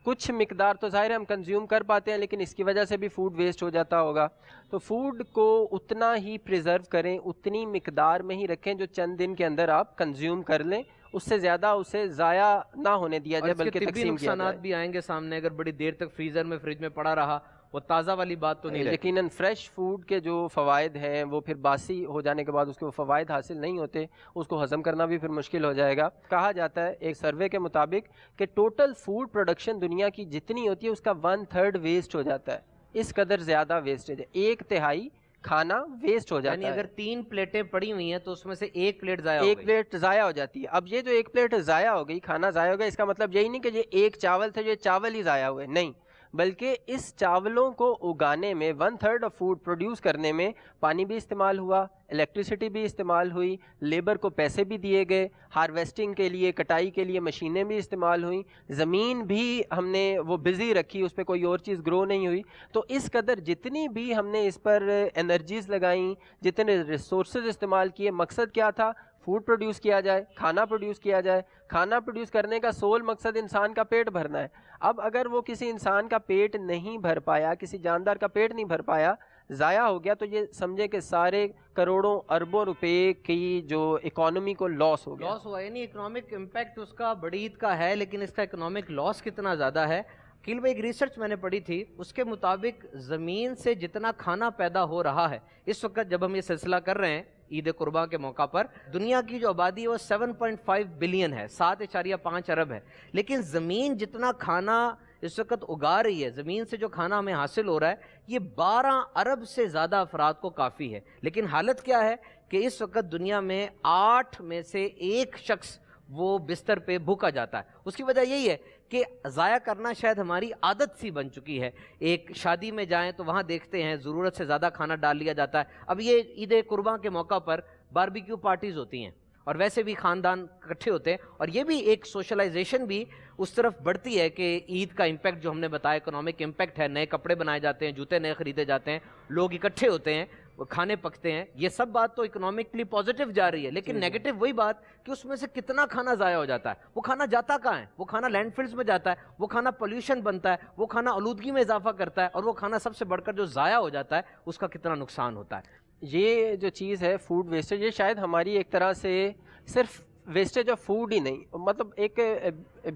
کچھ مقدار تو ظاہر ہے ہم کنزیوم کر پاتے ہیں، لیکن اس کی وجہ سے بھی فوڈ ویسٹ ہو جاتا ہوگا۔ تو فوڈ کو اتنا ہی پریزرو کریں، اتنی مقدار میں ہی رکھیں جو چند دن کے اندر آپ کنزیوم کر لیں، اس سے زیادہ اسے ضائع نہ ہونے دیا جائے بلکہ تقسیم کیا جائے۔ نقصانات بھی آئیں گے سامنے، اگر بڑی دیر تک فریزر میں، فریج میں پڑا رہا، وہ تازہ والی بات تو نہیں رہتی۔ یقیناً فریش فوڈ کے جو فوائد ہیں وہ پھر باسی ہو جانے کے بعد اس کے وہ فوائد حاصل نہیں ہوتے، اس کو ہضم کرنا بھی پھر مشکل ہو جائے گا۔ کہا جاتا ہے ایک سروے کے مطابق کہ ٹوٹل فوڈ پروڈکشن دنیا کی جتنی ہوتی ہے اس کا 1/3 ویسٹ ہو جاتا ہے۔ اس قدر زیادہ ویسٹیج ہے، 1/3 کھانا ویسٹ ہو جاتا ہے۔ یعنی اگر 3 پلیٹیں پڑی ہوئی ہیں تو اس میں سے 1 پلیٹ ضائع ہو گئی، 1 پلیٹ ضائع ہو جاتی ہے۔ اب یہ جو 1 پلیٹ ضائع ہو گئی، کھانا ضائع ہو گیا، اس کا مطلب یہی نہیں کہ یہ ایک چاول تھا، یہ چاول ہی ضائع ہوئے، نہیں، بلکہ اس چاولوں کو اگانے میں 1/3 آف فوڈ پروڈیوس کرنے میں پانی بھی استعمال ہوا، الیکٹریسٹی بھی استعمال ہوئی، لیبر کو پیسے بھی دیے گئے، ہارویسٹنگ کے لیے، کٹائی کے لیے مشینیں بھی استعمال ہوئیں، زمین بھی ہم نے وہ بزی رکھی، اس پہ کوئی اور چیز گرو نہیں ہوئی۔ تو اس قدر جتنی بھی ہم نے اس پر انرجیز لگائیں، جتنے ریسورسز استعمال کیے، مقصد کیا تھا؟ فوڈ پروڈیوس کیا جائے، کھانا پروڈیوس کیا جائے۔ کھانا پروڈیوس کرنے کا سول مقصد انسان کا پیٹ بھرنا ہے۔ اب اگر وہ کسی انسان کا پیٹ نہیں بھر پایا، کسی جاندار کا پیٹ نہیں بھر پایا، ضائع ہو گیا، تو یہ سمجھے کہ سارے کروڑوں اربوں روپے کی جو اکانومی کو لاس ہو گیا۔ لاس ہوا، یعنی اکنامک امپیکٹ اس کا بڑی عید کا ہے، لیکن اس کا اکنامک لاس کتنا زیادہ ہے۔ عقیل بھائی، ایک ریسرچ میں نے پڑھی تھی، اس کے مطابق زمین سے جتنا کھانا پیدا ہو رہا ہے اس وقت جب ہم یہ سلسلہ کر رہے ہیں عید قرباں کے موقع پر، دنیا کی جو آبادی ہے وہ 7.5 بلین ہے، 7.5 ارب ہے، لیکن زمین جتنا کھانا اس وقت اگا رہی ہے، زمین سے جو کھانا ہمیں حاصل ہو رہا ہے، یہ 12 ارب سے زیادہ افراد کو کافی ہے۔ لیکن حالت کیا ہے کہ اس وقت دنیا میں 8 میں سے 1 شخص وہ بستر پہ بھوکا جاتا ہے۔ اس کی وجہ یہی ہے کہ ضائع کرنا شاید ہماری عادت سی بن چکی ہے۔ ایک شادی میں جائیں تو وہاں دیکھتے ہیں ضرورت سے زیادہ کھانا ڈال لیا جاتا ہے۔ اب یہ عید قرباں کے موقع پر باربیکیو پارٹیز ہوتی ہیں، اور ویسے بھی خاندان اکٹھے ہوتے ہیں، اور یہ بھی ایک سوشلائزیشن بھی اس طرف بڑھتی ہے کہ عید کا امپیکٹ جو ہم نے بتایا، اکنامک امپیکٹ ہے، نئے کپڑے بنائے جاتے ہیں، جوتے نئے خریدے جاتے ہیں، لوگ اکٹھے ہوتے ہیں، کھانے پکتے ہیں، یہ سب بات تو اکنامکلی پازیٹیو جا رہی ہے، لیکن نیگیٹو وہی بات کہ اس میں سے کتنا کھانا ضائع ہو جاتا ہے۔ وہ کھانا جاتا کہاں ہے؟ وہ کھانا لینڈ فلز میں جاتا ہے، وہ کھانا پولیوشن بنتا ہے، وہ کھانا آلودگی میں اضافہ کرتا ہے، اور وہ کھانا سب سے بڑھ کر جو ضائع ہو جاتا ہے اس کا کتنا نقصان ہوتا ہے۔ یہ جو چیز ہے فوڈ ویسٹیج، یہ شاید ہماری ایک طرح سے صرف ویسٹیج آف فوڈ ہی نہیں، مطلب ایک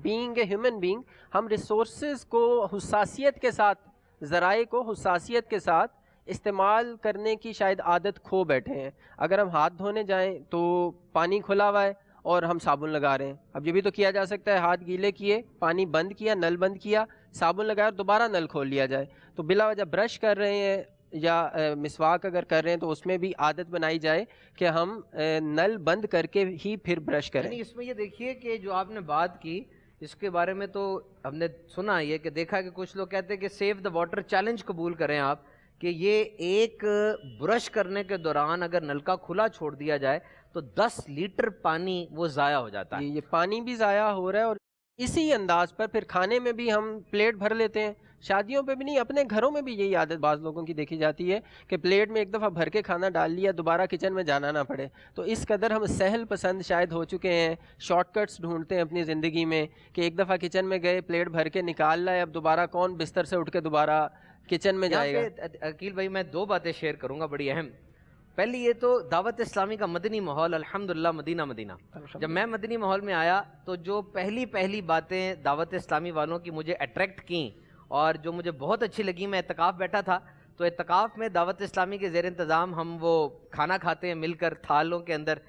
بینگ اے ہیومن بینگ، ہم ریسورسز کو حساسیت کے ساتھ، ذرائع کو حساسیت کے ساتھ استعمال کرنے کی شاید عادت کھو بیٹھے ہیں۔ اگر ہم ہاتھ دھونے جائیں تو پانی کھلا ہوا ہے اور ہم صابن لگا رہے ہیں، اب یہ بھی تو کیا جا سکتا ہے، ہاتھ گیلے کیے، پانی بند کیا، نل بند کیا، صابن لگایا اور دوبارہ نل کھول لیا جائے. تو بلا وجہ برش کر رہے ہیں یا مسواک اگر کر رہے ہیں تو اس میں بھی عادت بنائی جائے کہ ہم نل بند کر کے ہی پھر برش کریں. یعنی اس میں یہ دیکھیے کہ جو آپ نے بات کی اس کے بارے میں تو ہم نے سنا یہ کہ دیکھا کہ کچھ لوگ کہتے ہیں کہ سیو دا واٹر چیلنج قبول کریں آپ, کہ یہ ایک برش کرنے کے دوران اگر نل کا کھلا چھوڑ دیا جائے تو 10 لیٹر پانی وہ ضائع ہو جاتا ہے. یہ پانی بھی ضائع ہو رہا ہے اور اسی انداز پر پھر کھانے میں بھی ہم پلیٹ بھر لیتے ہیں. شادیوں پہ بھی نہیں, اپنے گھروں میں بھی یہی عادت بعض لوگوں کی دیکھی جاتی ہے کہ پلیٹ میں ایک دفعہ بھر کے کھانا ڈال لیا, دوبارہ کچن میں جانا نہ پڑے. تو اس قدر ہم سہل پسند شاید ہو چکے ہیں, شارٹ کٹس ڈھونڈتے ہیں اپنی زندگی میں کہ ایک دفعہ کچن میں گئے, پلیٹ بھر کے نکال لائے, اب دوبارہ کون بستر سے اٹھ کے دوبارہ کچن میں جائے گا. عقیل بھائی میں 2 باتیں شیئر کروں گا بڑی اہم. پہلی یہ تو دعوت اسلامی کا مدنی ماحول الحمدللہ مدینہ. جب میں مدنی ماحول میں آیا تو جو پہلی باتیں دعوت اسلامی والوں کی مجھے اٹریکٹ کیں اور جو مجھے بہت اچھی لگی, میں اعتکاف بیٹھا تھا تو اعتکاف میں دعوت اسلامی کے زیر انتظام ہم وہ کھانا کھاتے ہیں مل کر تھالوں کے اندر,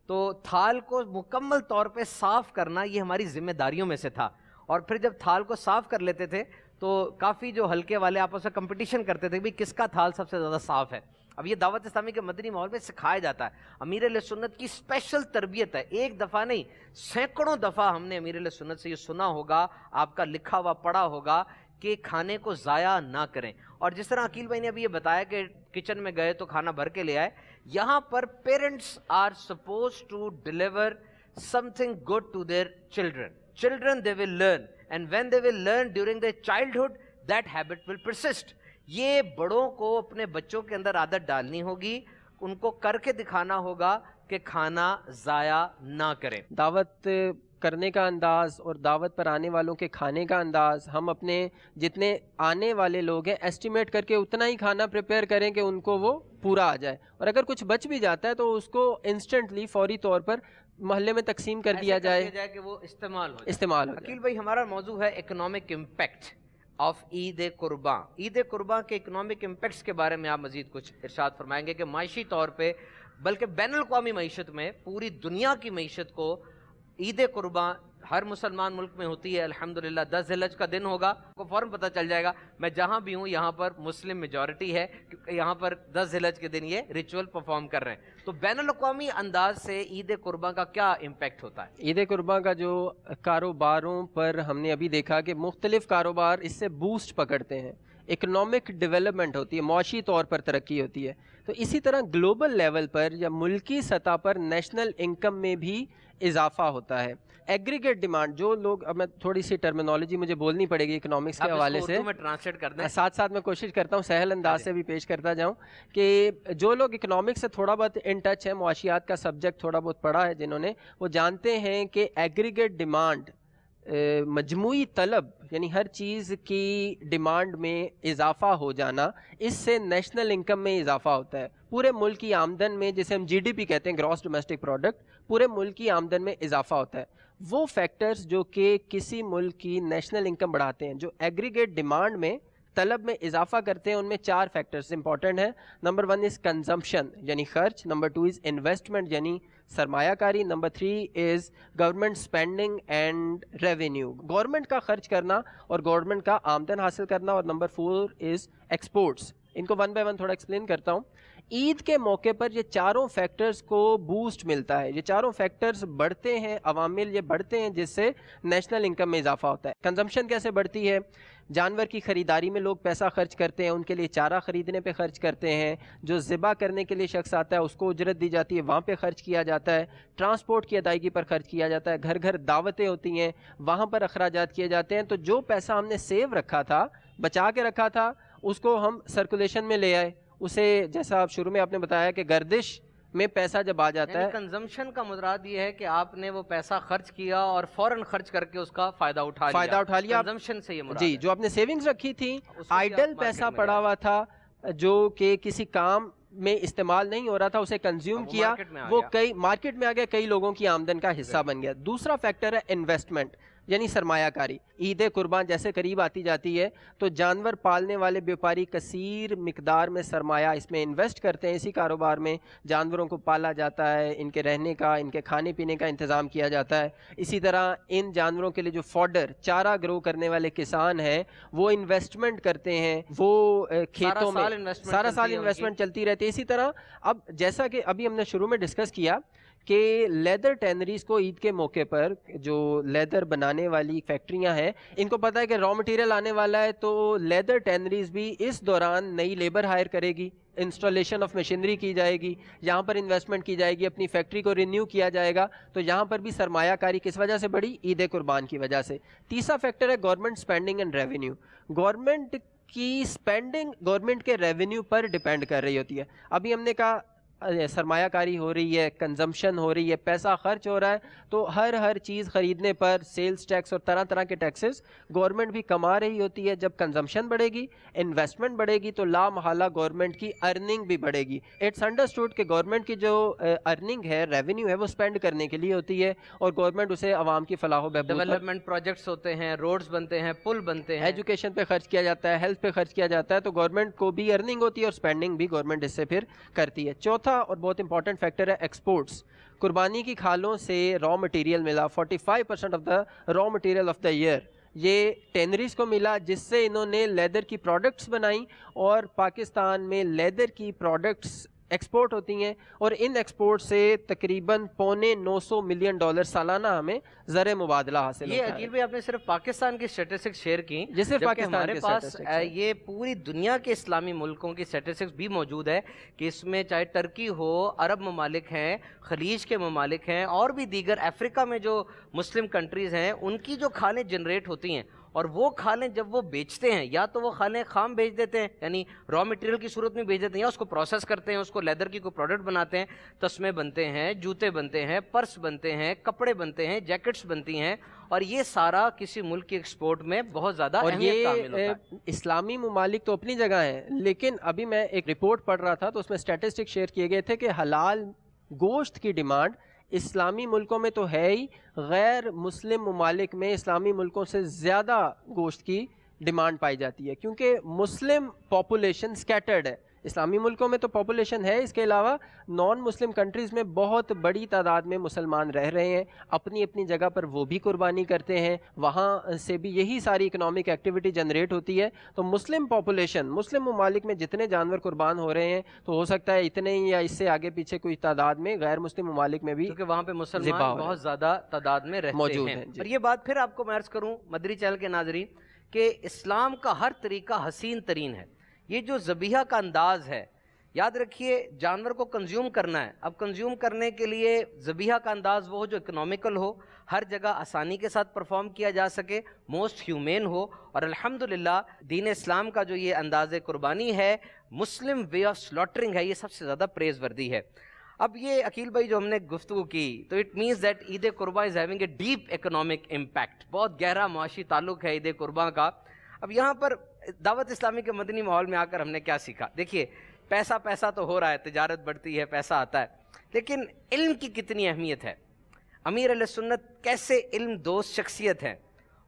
تو تھال کو مکمل طور پہ صاف کرنا یہ ہماری ذمہ داریوں میں سے تھا. اور پھر جب تھال کو صاف کر لیتے تھے تو کافی جو ہلکے والے آپس میں کمپٹیشن کرتے تھے کہ کس کا تھال سب سے زیادہ صاف ہے. اب یہ دعوت اسلامی کے مدنی ماحول میں سکھایا جاتا ہے. امیر اہل سنت کی اسپیشل تربیت ہے, ایک دفعہ نہیں سینکڑوں دفعہ ہم نے امیر اہل سنت سے یہ سنا ہوگا, آپ کا لکھا ہوا پڑھا ہوگا کہ کھانے کو ضائع نہ کریں. اور جس طرح عقیل بھائی نے ابھی یہ بتایا کہ کچن میں گئے تو کھانا بھر کے لے آئے, یہاں پر parents are suppose to deliver something good to their children they will learn, and when they will learn during their childhood that habit will persist. یہ بڑوں کو اپنے بچوں کے اندر عادت ڈالنی ہوگی, ان کو کر کے دکھانا ہوگا کہ کھانا ضائع نہ کریں. دعوت کرنے کا انداز اور دعوت پر آنے والوں کے کھانے کا انداز, ہم اپنے جتنے آنے والے لوگ ہیں ایسٹیمیٹ کر کے اتنا ہی کھانا پریپیئر کریں کہ ان کو وہ پورا آ جائے, اور اگر کچھ بچ بھی جاتا ہے تو اس کو انسٹنٹلی فوری طور پر محلے میں تقسیم کر دیا جائے کہ وہ استعمال ہو جائے. عقیل بھائی ہمارا موضوع ہے اکنامک امپیکٹ آف عید قرباں. عید قرباں کے اکنامک امپیکٹس کے بارے میں آپ مزید کچھ ارشاد فرمائیں گے کہ معاشی طور پہ بلکہ بین الاقوامی معیشت میں پوری دنیا کی معیشت کو عید قرباں ہر مسلمان ملک میں ہوتی ہے الحمدللہ. 10 ذی الحجہ کا دن ہوگا, آپ کو فوراً پتہ چل جائے گا. میں جہاں بھی ہوں یہاں پر مسلم میجورٹی ہے کیونکہ یہاں پر 10 ذی الحجہ کے دن یہ ریچول پرفارم کر رہے ہیں. تو بین الاقوامی انداز سے عید قرباں کا کیا امپیکٹ ہوتا ہے؟ عید قرباں کا جو کاروباروں پر ہم نے ابھی دیکھا کہ مختلف کاروبار اس سے بوسٹ پکڑتے ہیں, اکنامک ڈیولپمنٹ ہوتی ہے, معاشی طور پر ترقی ہوتی ہے. تو اسی طرح گلوبل لیول پر یا ملکی سطح پر نیشنل انکم میں بھی اضافہ ہوتا ہے. ایگریگیٹ ڈیمانڈ, جو لوگ, اب میں تھوڑی سی ٹرمینالوجی مجھے بولنی پڑے گی اکنامکس کے حوالے سے, میں ٹرانسلیٹ کر دیں, ساتھ ساتھ میں کوشش کرتا ہوں سہل انداز سے بھی پیش کرتا جاؤں کہ جو لوگ اکنامکس سے تھوڑا بہت ان ٹچ ہے, معاشیات کا سبجیکٹ تھوڑا بہت پڑھا ہے جنہوں نے, وہ جانتے ہیں کہ ایگریگیٹ ڈیمانڈ, مجموعی طلب, یعنی ہر چیز کی ڈیمانڈ میں اضافہ ہو جانا, اس سے نیشنل انکم میں اضافہ ہوتا ہے. پورے ملک کی آمدن میں, جسے ہم GDP کہتے ہیں, گراس ڈومیسٹک پروڈکٹ, پورے ملک کی آمدن میں اضافہ ہوتا ہے. وہ فیکٹرز جو کہ کسی ملک کی نیشنل انکم بڑھاتے ہیں, جو ایگریگیٹ ڈیمانڈ میں, طلب میں اضافہ کرتے ہیں, ان میں 4 فیکٹرز امپورٹنٹ ہیں. نمبر 1 از کنزمپشن یعنی خرچ, نمبر 2 از انویسٹمنٹ یعنی سرمایہ کاری, number 3 is government spending and revenue, government کا خرچ کرنا اور گورنمنٹ کا آمدن حاصل کرنا, اور نمبر 4 از ایکسپورٹس. ان کو 1 بائی 1 تھوڑا ایکسپلین کرتا ہوں. عید کے موقع پر یہ چاروں فیکٹرز کو بوسٹ ملتا ہے, یہ چاروں فیکٹرز بڑھتے ہیں, عوامل یہ بڑھتے ہیں جس سے نیشنل انکم میں اضافہ ہوتا ہے. کنزمپشن کیسے بڑھتی ہے؟ جانور کی خریداری میں لوگ پیسہ خرچ کرتے ہیں, ان کے لیے چارہ خریدنے پہ خرچ کرتے ہیں, جو ذبح کرنے کے لیے شخص آتا ہے اس کو اجرت دی جاتی ہے, وہاں پہ خرچ کیا جاتا ہے, ٹرانسپورٹ کی ادائیگی پر خرچ کیا جاتا ہے, گھر گھر دعوتیں ہوتی ہیں وہاں پر اخراجات کیے جاتے ہیں. تو جو پیسہ ہم نے سیو رکھا تھا, بچا کے رکھا تھا, اس کو ہم سرکولیشن میں لے آئے, اسے جیسا آپ شروع میں آپ نے بتایا کہ گردش میں پیسہ جب آ جاتا ہے. کنزمپشن کا مراد یہ ہے کہ آپ نے وہ پیسہ خرچ کیا اور فوراً خرچ کر کے اس کا فائدہ اٹھا لیا. کنزمپشن سے یہ مراد جی, جو آپ نے سیونگز رکھی تھی, آئیڈل پیسہ پڑا ہوا تھا جو کہ کسی کام میں استعمال نہیں ہو رہا تھا, اسے کنزیوم کیا, وہ کئی مارکیٹ میں آ گیا, کئی لوگوں کی آمدن کا حصہ بن گیا. دوسرا فیکٹر ہے انویسٹمنٹ. یعنی سرمایہ کاری. عید قربان جیسے قریب آتی جاتی ہے تو جانور پالنے والے بیوپاری کثیر مقدار میں سرمایہ اس میں انویسٹ کرتے ہیں. اسی کاروبار میں جانوروں کو پالا جاتا ہے, ان کے رہنے کا, ان کے کھانے پینے کا انتظام کیا جاتا ہے. اسی طرح ان جانوروں کے لیے جو فوڈر چارہ گرو کرنے والے کسان ہیں وہ انویسٹمنٹ کرتے ہیں, وہ کھیتوں میں سارا سال انویسٹمنٹ چلتی رہتی ہے. اسی طرح اب جیسا کہ ابھی ہم نے شروع میں ڈسکس کیا کہ لیدر ٹینریز کو عید کے موقع پر جو لیدر بنانے والی فیکٹریاں ہیں ان کو پتہ ہے کہ را مٹیریل آنے والا ہے, تو لیدر ٹینریز بھی اس دوران نئی لیبر ہائر کرے گی, انسٹالیشن آف مشینری کی جائے گی, یہاں پر انویسٹمنٹ کی جائے گی, اپنی فیکٹری کو رینیو کیا جائے گا. تو یہاں پر بھی سرمایہ کاری کس وجہ سے بڑھی؟ عید قربان کی وجہ سے. تیسرا فیکٹر ہے government spending and revenue. Government کی اسپینڈنگ گورنمنٹ کے ریونیو پر ڈپینڈ کر رہی ہوتی ہے. ابھی ہم نے کہا سرمایہ کاری ہو رہی ہے, کنزمپشن ہو رہی ہے, پیسہ خرچ ہو رہا ہے, تو ہر چیز خریدنے پر سیلز ٹیکس اور طرح طرح کے ٹیکسز گورنمنٹ بھی کما رہی ہوتی ہے. جب کنزمپشن بڑھے گی, انویسٹمنٹ بڑھے گی, تو لا محالہ گورنمنٹ کی ارننگ بھی بڑھے گی. اٹس انڈرسٹوڈ کہ گورنمنٹ کی جو ارننگ ہے, ریونیو ہے, وہ اسپینڈ کرنے کے لیے ہوتی ہے اور گورنمنٹ اسے عوام کی فلاح و بہبود, ڈیولپمنٹ پروجیکٹس ہوتے ہیں, روڈز بنتے ہیں, پل بنتے ہیں, ایجوکیشن پہ خرچ کیا جاتا ہے, ہیلتھ پہ خرچ کیا جاتا ہے, تو گورنمنٹ کو بھی ارننگ ہوتی ہے اور اسپینڈنگ بھی گورنمنٹ اس سے پھر کرتی ہے. چوتھا اور بہت امپورٹنٹ فیکٹر ہے ایکسپورٹس. قربانی کی کھالوں سے را مٹیریل ملا, 45% of the raw material of the year یہ ٹینریز کو ملا, جس سے انہوں نے لیدر کی پروڈکٹس بنائیں اور پاکستان میں لیدر کی پروڈکٹس ایکسپورٹ ہوتی ہیں اور ان ایکسپورٹ سے تقریباً $950 ملین سالانہ ہمیں زر مبادلہ حاصل ہوتا ہے. یہ عقیل بھائی آپ نے صرف پاکستان کی اسٹیٹسٹکس شیئر کی, جبکہ ہمارے پاس یہ پوری دنیا کے اسلامی ملکوں کی اسٹیٹسٹکس بھی موجود ہے کہ اس میں چاہے ترکی ہو, عرب ممالک ہیں, خلیج کے ممالک ہیں, اور بھی دیگر افریقہ میں جو مسلم کنٹریز ہیں, ان کی جو کھالیں جنریٹ ہوتی ہیں, اور وہ کھالیں جب وہ بیچتے ہیں, یا تو وہ کھالیں خام بیچ دیتے ہیں, یعنی را مٹیریل کی صورت میں بیچ دیتے ہیں, یا اس کو پروسیس کرتے ہیں, اس کو لیدر کی کوئی پروڈکٹ بناتے ہیں, تسمے بنتے ہیں, جوتے بنتے ہیں, پرس بنتے ہیں, کپڑے بنتے ہیں, جیکٹس بنتی ہیں, اور یہ سارا کسی ملک کی ایکسپورٹ میں بہت زیادہ اہمیت کا حامل ہوتا ہے. اسلامی ممالک تو اپنی جگہ ہیں, لیکن ابھی میں ایک رپورٹ پڑھ رہا تھا تو اس میں اسٹیٹسٹک شیئر کیے گئے تھے کہ حلال گوشت کی ڈیمانڈ اسلامی ملکوں میں تو ہے ہی, غیر مسلم ممالک میں اسلامی ملکوں سے زیادہ گوشت کی ڈیمانڈ پائی جاتی ہے, کیونکہ مسلم پاپولیشن سکیٹرڈ ہے. اسلامی ملکوں میں تو پاپولیشن ہے, اس کے علاوہ نان مسلم کنٹریز میں بہت بڑی تعداد میں مسلمان رہ رہے ہیں, اپنی اپنی جگہ پر وہ بھی قربانی کرتے ہیں, وہاں سے بھی یہی ساری اکنامک ایکٹیویٹی جنریٹ ہوتی ہے. تو مسلم پاپولیشن, مسلم ممالک میں جتنے جانور قربان ہو رہے ہیں تو ہو سکتا ہے اتنے ہی یا اس سے آگے پیچھے کوئی تعداد میں غیر مسلم ممالک میں بھی, کیونکہ وہاں پہ مسلمان بہت زیادہ تعداد میں رہتے ہیں. اور یہ بات پھر آپ کو میں عرض کروں مدری چینل کے ناظرین کہ اسلام کا ہر طریقہ حسین ترین ہے. یہ جو ذبیحہ کا انداز ہے, یاد رکھیے جانور کو کنزیوم کرنا ہے, اب کنزیوم کرنے کے لیے ذبیحہ کا انداز وہ ہو جو اکنامیکل ہو, ہر جگہ آسانی کے ساتھ پرفارم کیا جا سکے, موسٹ ہیومین ہو. اور الحمدللہ دین اسلام کا جو یہ انداز قربانی ہے, مسلم وے آف سلاٹرنگ ہے, یہ سب سے زیادہ پریز وردی ہے. اب یہ عقیل بھائی جو ہم نے گفتگو کی, تو اٹ مینز دیٹ عید قربان is having a deep economic impact, بہت گہرا معاشی تعلق ہے عید قربان کا. اب یہاں پر دعوت اسلامی کے مدنی ماحول میں آ کر ہم نے کیا سیکھا؟ دیکھیے پیسہ تو ہو رہا ہے, تجارت بڑھتی ہے, پیسہ آتا ہے, لیکن علم کی کتنی اہمیت ہے. امیر علیہ سنت کیسے علم دوست شخصیت ہے,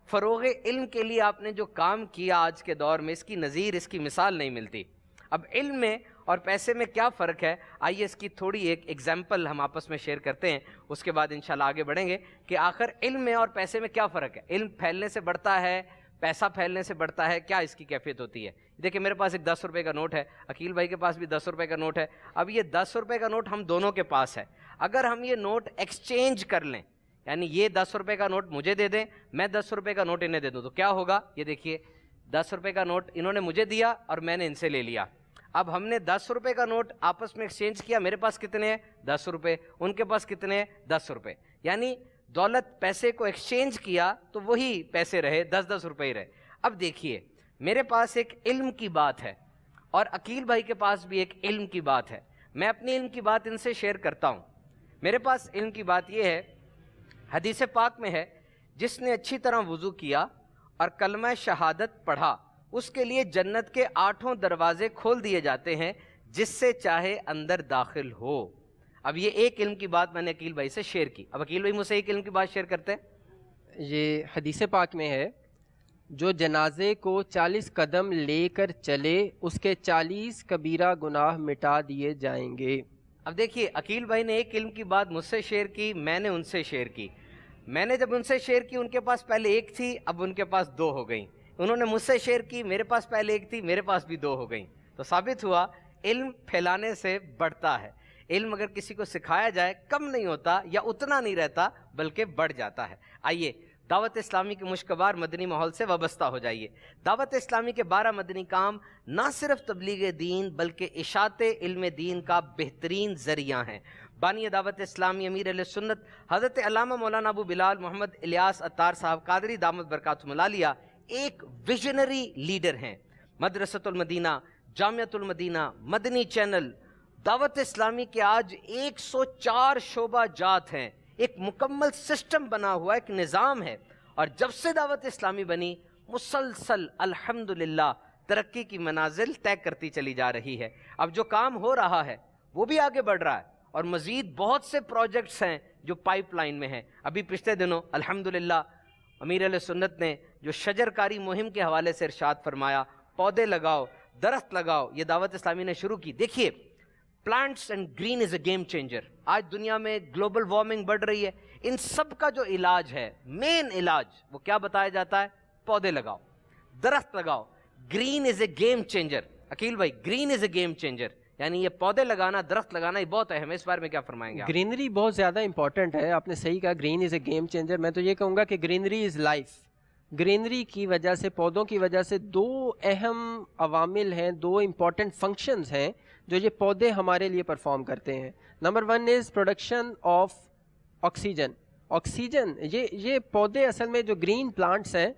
فروغ علم کے لیے آپ نے جو کام کیا آج کے دور میں, اس کی نظیر, اس کی مثال نہیں ملتی. اب علم میں اور پیسے میں کیا فرق ہے, آئیے اس کی تھوڑی ایک ایگزامپل ہم آپس میں شیئر کرتے ہیں, اس کے بعد انشاءاللہ آگے بڑھیں گے کہ آخر علم میں اور پیسے میں کیا فرق ہے. علم پھیلنے سے بڑھتا ہے, پیسہ پھیلنے سے بڑھتا ہے, کیا اس کی کیفیت ہوتی ہے؟ دیکھیں میرے پاس ایک 10 روپے کا نوٹ ہے, عقیل بھائی کے پاس بھی 10 روپے کا نوٹ ہے. اب یہ 10 روپے کا نوٹ ہم دونوں کے پاس ہے, اگر ہم یہ نوٹ ایکسچینج کر لیں, یعنی یہ 10 روپے کا نوٹ مجھے دے دیں, میں 10 روپے کا نوٹ انہیں دے دوں, تو کیا ہوگا؟ یہ دیکھیے 10 روپے کا نوٹ انہوں نے مجھے دیا اور میں نے ان سے لے لیا. اب ہم نے 10 روپے کا نوٹ آپس میں ایکسچینج کیا, میرے پاس کتنے ہیں؟ 10 روپے, ان کے پاس کتنے ہیں؟ 10 روپے. یعنی دولت پیسے کو ایکسچینج کیا تو وہی پیسے رہے, 10 روپے ہی رہے. اب دیکھیے میرے پاس ایک علم کی بات ہے اور عقیل بھائی کے پاس بھی ایک علم کی بات ہے. میں اپنی علم کی بات ان سے شیئر کرتا ہوں. میرے پاس علم کی بات یہ ہے, حدیث پاک میں ہے, جس نے اچھی طرح وضو کیا اور کلمہ شہادت پڑھا, اس کے لیے جنت کے 8 دروازے کھول دیے جاتے ہیں, جس سے چاہے اندر داخل ہو. اب یہ ایک علم کی بات میں نے عقیل بھائی سے شیئر کی. اب عقیل بھائی مجھ سے ایک علم کی بات شیئر کرتے ہیں. یہ حدیث پاک میں ہے، جو جنازے کو 40 قدم لے کر چلے اس کے 40 کبیرہ گناہ مٹا دیے جائیں گے۔ اب دیکھیے عقیل بھائی نے ایک علم کی بات مجھ سے شیئر کی، میں نے ان سے شیئر کی۔ میں نے جب ان سے شیئر کی ان کے پاس پہلے ایک تھی، اب ان کے پاس 2 ہو گئیں۔ انہوں نے مجھ سے شیئر کی، میرے پاس پہلے ایک تھی، میرے پاس بھی 2 ہو گئیں۔ تو ثابت ہوا علم پھیلانے سے بڑھتا ہے۔ علم اگر کسی کو سکھایا جائے کم نہیں ہوتا یا اتنا نہیں رہتا بلکہ بڑھ جاتا ہے۔ آئیے دعوت اسلامی کے مشکبار مدنی ماحول سے وابستہ ہو جائیے۔ دعوت اسلامی کے 12 مدنی کام نہ صرف تبلیغ دین بلکہ اشاعت علم دین کا بہترین ذریعہ ہیں۔ بانی دعوت اسلامی امیر اہل سنت حضرت علامہ مولانا ابو بلال محمد الیاس عطار صاحب قادری دامت برکاتہم العالیہ ایک ویژنری لیڈر ہیں۔ مدرسۃ المدینہ، جامعۃ المدینہ، مدنی چینل، دعوت اسلامی کے آج 104 شعبہ جات ہیں۔ ایک مکمل سسٹم بنا ہوا، ایک نظام ہے، اور جب سے دعوت اسلامی بنی مسلسل الحمدللہ ترقی کی منازل طے کرتی چلی جا رہی ہے۔ اب جو کام ہو رہا ہے وہ بھی آگے بڑھ رہا ہے، اور مزید بہت سے پروجیکٹس ہیں جو پائپ لائن میں ہیں۔ ابھی پچھلے دنوں الحمدللہ امیر اہل سنت نے جو شجر کاری مہم کے حوالے سے ارشاد فرمایا، پودے لگاؤ، درخت لگاؤ، یہ دعوت اسلامی نے شروع کی۔ دیکھیے plants and green is a game changer. آج دنیا میں گلوبل وارمنگ بڑھ رہی ہے، ان سب کا جو علاج ہے، مین علاج، وہ کیا بتایا جاتا ہے؟ پودے لگاؤ، درخت لگاؤ۔ Green is a game changer. Aqeel بھائی، green is a game changer, یعنی یہ پودے لگانا، درخت لگانا، یہ بہت اہم ہے۔ اس بارے میں کیا فرمائیں گے آپ؟ گرینری بہت زیادہ امپورٹنٹ ہے، آپ نے صحیح کہا، green is a game changer. میں تو یہ کہوں گا کہ گرینری از لائف۔ گرینری کی وجہ سے، پودوں کی وجہ سے 2 اہم عوامل ہیں، 2 امپورٹنٹ فنکشنز ہیں جو یہ پودے ہمارے لیے پرفارم کرتے ہیں۔ Number 1 is production of oxygen. Oxygen, یہ پودے اصل میں جو گرین پلانٹس ہیں،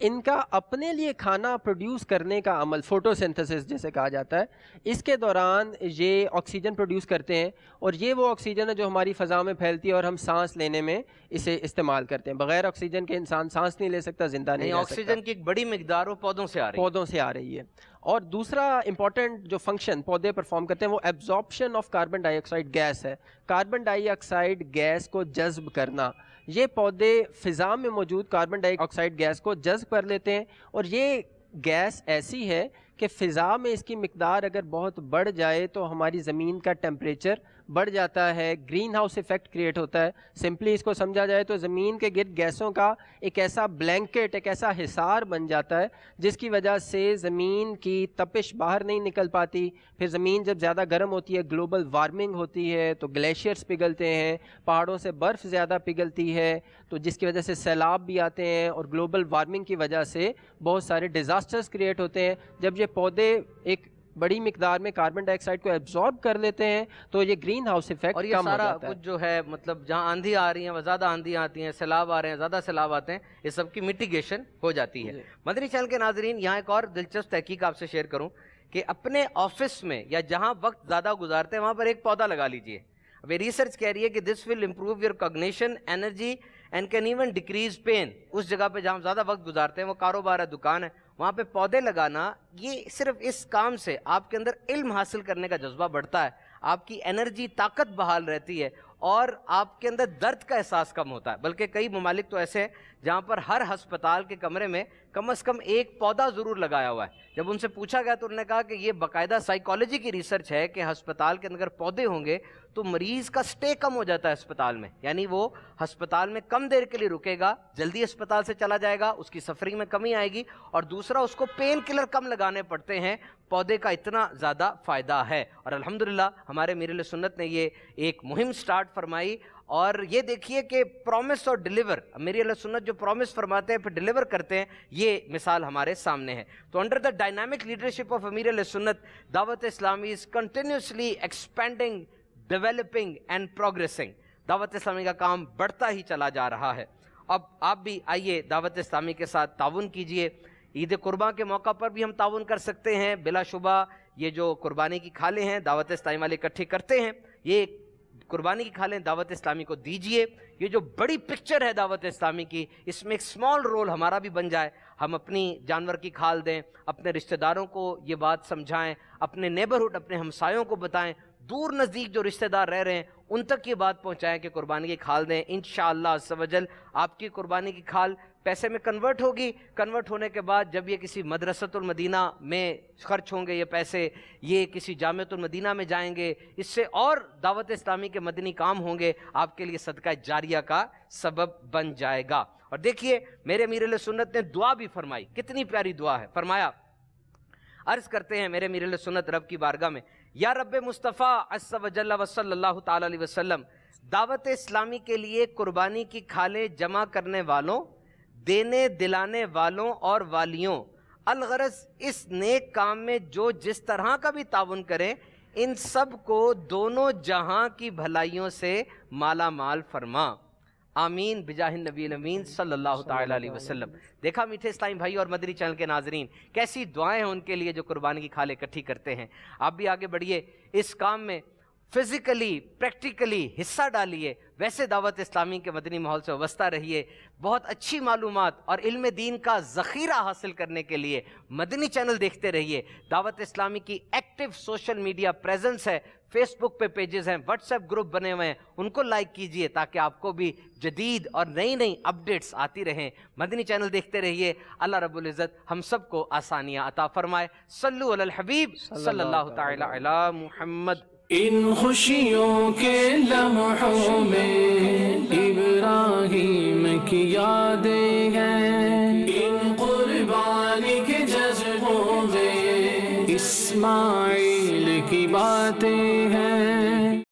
ان کا اپنے لیے کھانا پروڈیوس کرنے کا عمل، فوٹو سنتھسس جیسے کہا جاتا ہے، اس کے دوران یہ آکسیجن پروڈیوس کرتے ہیں، اور یہ وہ آکسیجن ہے جو ہماری فضا میں پھیلتی ہے اور ہم سانس لینے میں اسے استعمال کرتے ہیں۔ بغیر آکسیجن کے انسان سانس نہیں لے سکتا، زندہ نہیں رہ سکتا۔ آکسیجن کی ایک بڑی مقدار وہ پودوں سے آ رہی ہے۔ اور دوسرا امپورٹنٹ جو فنکشن پودے پرفارم کرتے ہیں وہ ایبزارپشن آف کاربن ڈائی آکسائڈ گیس ہے۔ کاربن ڈائی آکسائڈ گیس کو جذب کرنا، یہ پودے فضا میں موجود کاربن ڈائی آکسائڈ گیس کو جذب کر لیتے ہیں، اور یہ گیس ایسی ہے کہ فضا میں اس کی مقدار اگر بہت بڑھ جائے تو ہماری زمین کا ٹیمپریچر بڑھ جاتا ہے، گرین ہاؤس ایفیکٹ کریٹ ہوتا ہے۔ سمپلی اس کو سمجھا جائے تو زمین کے گرد گیسوں کا ایک ایسا بلینکٹ، ایک ایسا حصار بن جاتا ہے جس کی وجہ سے زمین کی تپش باہر نہیں نکل پاتی۔ پھر زمین جب زیادہ گرم ہوتی ہے، گلوبل وارمنگ ہوتی ہے، تو گلیشیئرز پگھلتے ہیں، پہاڑوں سے برف زیادہ پگھلتی ہے، تو جس کی وجہ سے سیلاب بھی آتے ہیں، اور گلوبل وارمنگ کی وجہ سے بہت سارے ڈیزاسٹرز کریٹ ہوتے ہیں۔ جب یہ پودے ایک بڑی مقدار میں کاربن ڈائی آکسائڈ کو ایبزارب کر لیتے ہیں تو یہ گرین ہاؤس ایفیکٹ اور یہ کم ہو سارا جاتا ہے۔ کچھ جو ہے، مطلب جہاں آندھی آ رہی ہیں وہ زیادہ آندھی آتی ہیں، سیلاب آ رہے ہیں زیادہ سیلاب آتے ہیں، یہ سب کی میٹیگیشن ہو جاتی ہے۔ مدنی چینل کے ناظرین، یہاں ایک اور دلچسپ تحقیق آپ سے شیئر کروں کہ اپنے آفس میں یا جہاں وقت زیادہ گزارتے ہیں وہاں پر ایک پودا لگا لیجئے۔ اب یہ ریسرچ کہہ رہی ہے کہ this will improve your cognition, energy and can even decrease pain. اس جگہ پہ جہاں زیادہ وقت گزارتے ہیں، وہ کاروبار ہے، دکان ہے، وہاں پہ پودے لگانا، یہ صرف اس کام سے آپ کے اندر علم حاصل کرنے کا جذبہ بڑھتا ہے، آپ کی انرجی، طاقت بحال رہتی ہے، اور آپ کے اندر درد کا احساس کم ہوتا ہے۔ بلکہ کئی ممالک تو ایسے ہیں جہاں پر ہر ہسپتال کے کمرے میں کم از کم ایک پودا ضرور لگایا ہوا ہے۔ جب ان سے پوچھا گیا تو انہوں نے کہا کہ یہ باقاعدہ سائیکالوجی کی ریسرچ ہے کہ ہسپتال کے اندر پودے ہوں گے تو مریض کا سٹے کم ہو جاتا ہے ہسپتال میں، یعنی وہ ہسپتال میں کم دیر کے لیے رکے گا، جلدی ہسپتال سے چلا جائے گا، اس کی سفرنگ میں کمی آئے گی، اور دوسرا اس کو پین کلر کم لگانے پڑتے ہیں۔ پودے کا اتنا زیادہ فائدہ ہے، اور الحمدللہ ہمارے امیر اہل سنت نے یہ ایک مہم سٹارٹ فرمائی۔ اور یہ دیکھیے کہ پرومس اور ڈیلیور، امیر اہل سنت جو پرومس فرماتے ہیں پھر ڈیلیور کرتے ہیں، یہ مثال ہمارے سامنے ہے۔ تو under the dynamic leadership of امیر اہل سنت، Dawat Islami is continuously expanding, developing and progressing. Dawat Islami کا کام بڑھتا ہی چلا جا رہا ہے۔ اب آپ بھی آئیے دعوت اسلامی کے ساتھ تعاون کیجئے۔ عید قربان کے موقع پر بھی ہم تعاون کر سکتے ہیں۔ بلا شبہ یہ جو قربانی کی کھالیں ہیں دعوت اسلامی والے اکٹھے کرتے ہیں، یہ قربانی کی کھالیں، دعوت اسلامی کو دیجئے. یہ جو بڑی پکچر ہے دعوت اسلامی کی، اس میں ایک سمال رول ہمارا بھی بن جائے. ہم اپنی جانور کی کھال دیں، اپنے رشتہ داروں کو یہ بات سمجھائیں، اپنے نیبرہڈ، اپنے ہمسایوں کو بتائیں، دور نزدیک جو رشتہ دار رہ رہے ہیں ان تک یہ بات پہنچائیں کہ قربانی کی کھال دیں. انشاءاللہ عز و جل آپ کی قربانی کی کھال پیسے میں کنورٹ ہوگی. کنورٹ ہونے کے بعد جب یہ کسی مدرسۃ المدینہ میں خرچ ہوں گے یہ پیسے، یہ کسی جامعۃ المدینہ میں جائیں گے، اس سے اور دعوت اسلامی کے مدنی کام ہوں گے، آپ کے لیے صدقہ جاریہ کا سبب بن جائے گا. اور دیکھیے میرے امیر اہل سنت نے دعا بھی فرمائی، کتنی پیاری دعا ہے. فرمایا، عرض کرتے ہیں میرے امیر اہل سنت رب کی بارگاہ میں، یا رب مصطفیٰ عز و جل و صلی اللہ تعالی علیہ وسلم، دعوت اسلامی کے لیے قربانی کی کھالیں جمع کرنے والوں، دینے دلانے والوں اور والیوں، الغرض اس نیک کام میں جو جس طرح کا بھی تعاون کریں، ان سب کو دونوں جہاں کی بھلائیوں سے مالا مال فرما. آمین بجاہ النبی الامین صلی اللہ تعالی علیہ وسلم. دیکھا میٹھے اسلامی بھائی اور مدنی چینل کے ناظرین، کیسی دعائیں ہیں ان کے لیے جو قربانی کی کھالیں اکٹھی کرتے ہیں. آپ بھی آگے بڑھیے، اس کام میں فزیکلی پریکٹیکلی حصہ ڈالیے. ویسے دعوت اسلامی کے مدنی ماحول سے وابستہ رہیے. بہت اچھی معلومات اور علم دین کا ذخیرہ حاصل کرنے کے لیے مدنی چینل دیکھتے رہیے. دعوت اسلامی کی ایکٹیو سوشل میڈیا پریزنس ہے، فیس بک پہ پیجز ہیں، واٹس ایپ گروپ بنے ہوئے ہیں، ان کو لائک کیجئے تاکہ آپ کو بھی جدید اور نئی نئی اپڈیٹس آتی رہیں. مدنی چینل دیکھتے رہیے. اللہ رب العزت ہم سب کو آسانیاں عطا فرمائے. صلو علی الحبیب صلی اللہ تعالی علی محمد. ان خوشیوں کے لمحوں میں ابراہیم کی یادیں ہیں، ان قربانی کے جذبوں میں اسماعیل کی باتیں ہیں.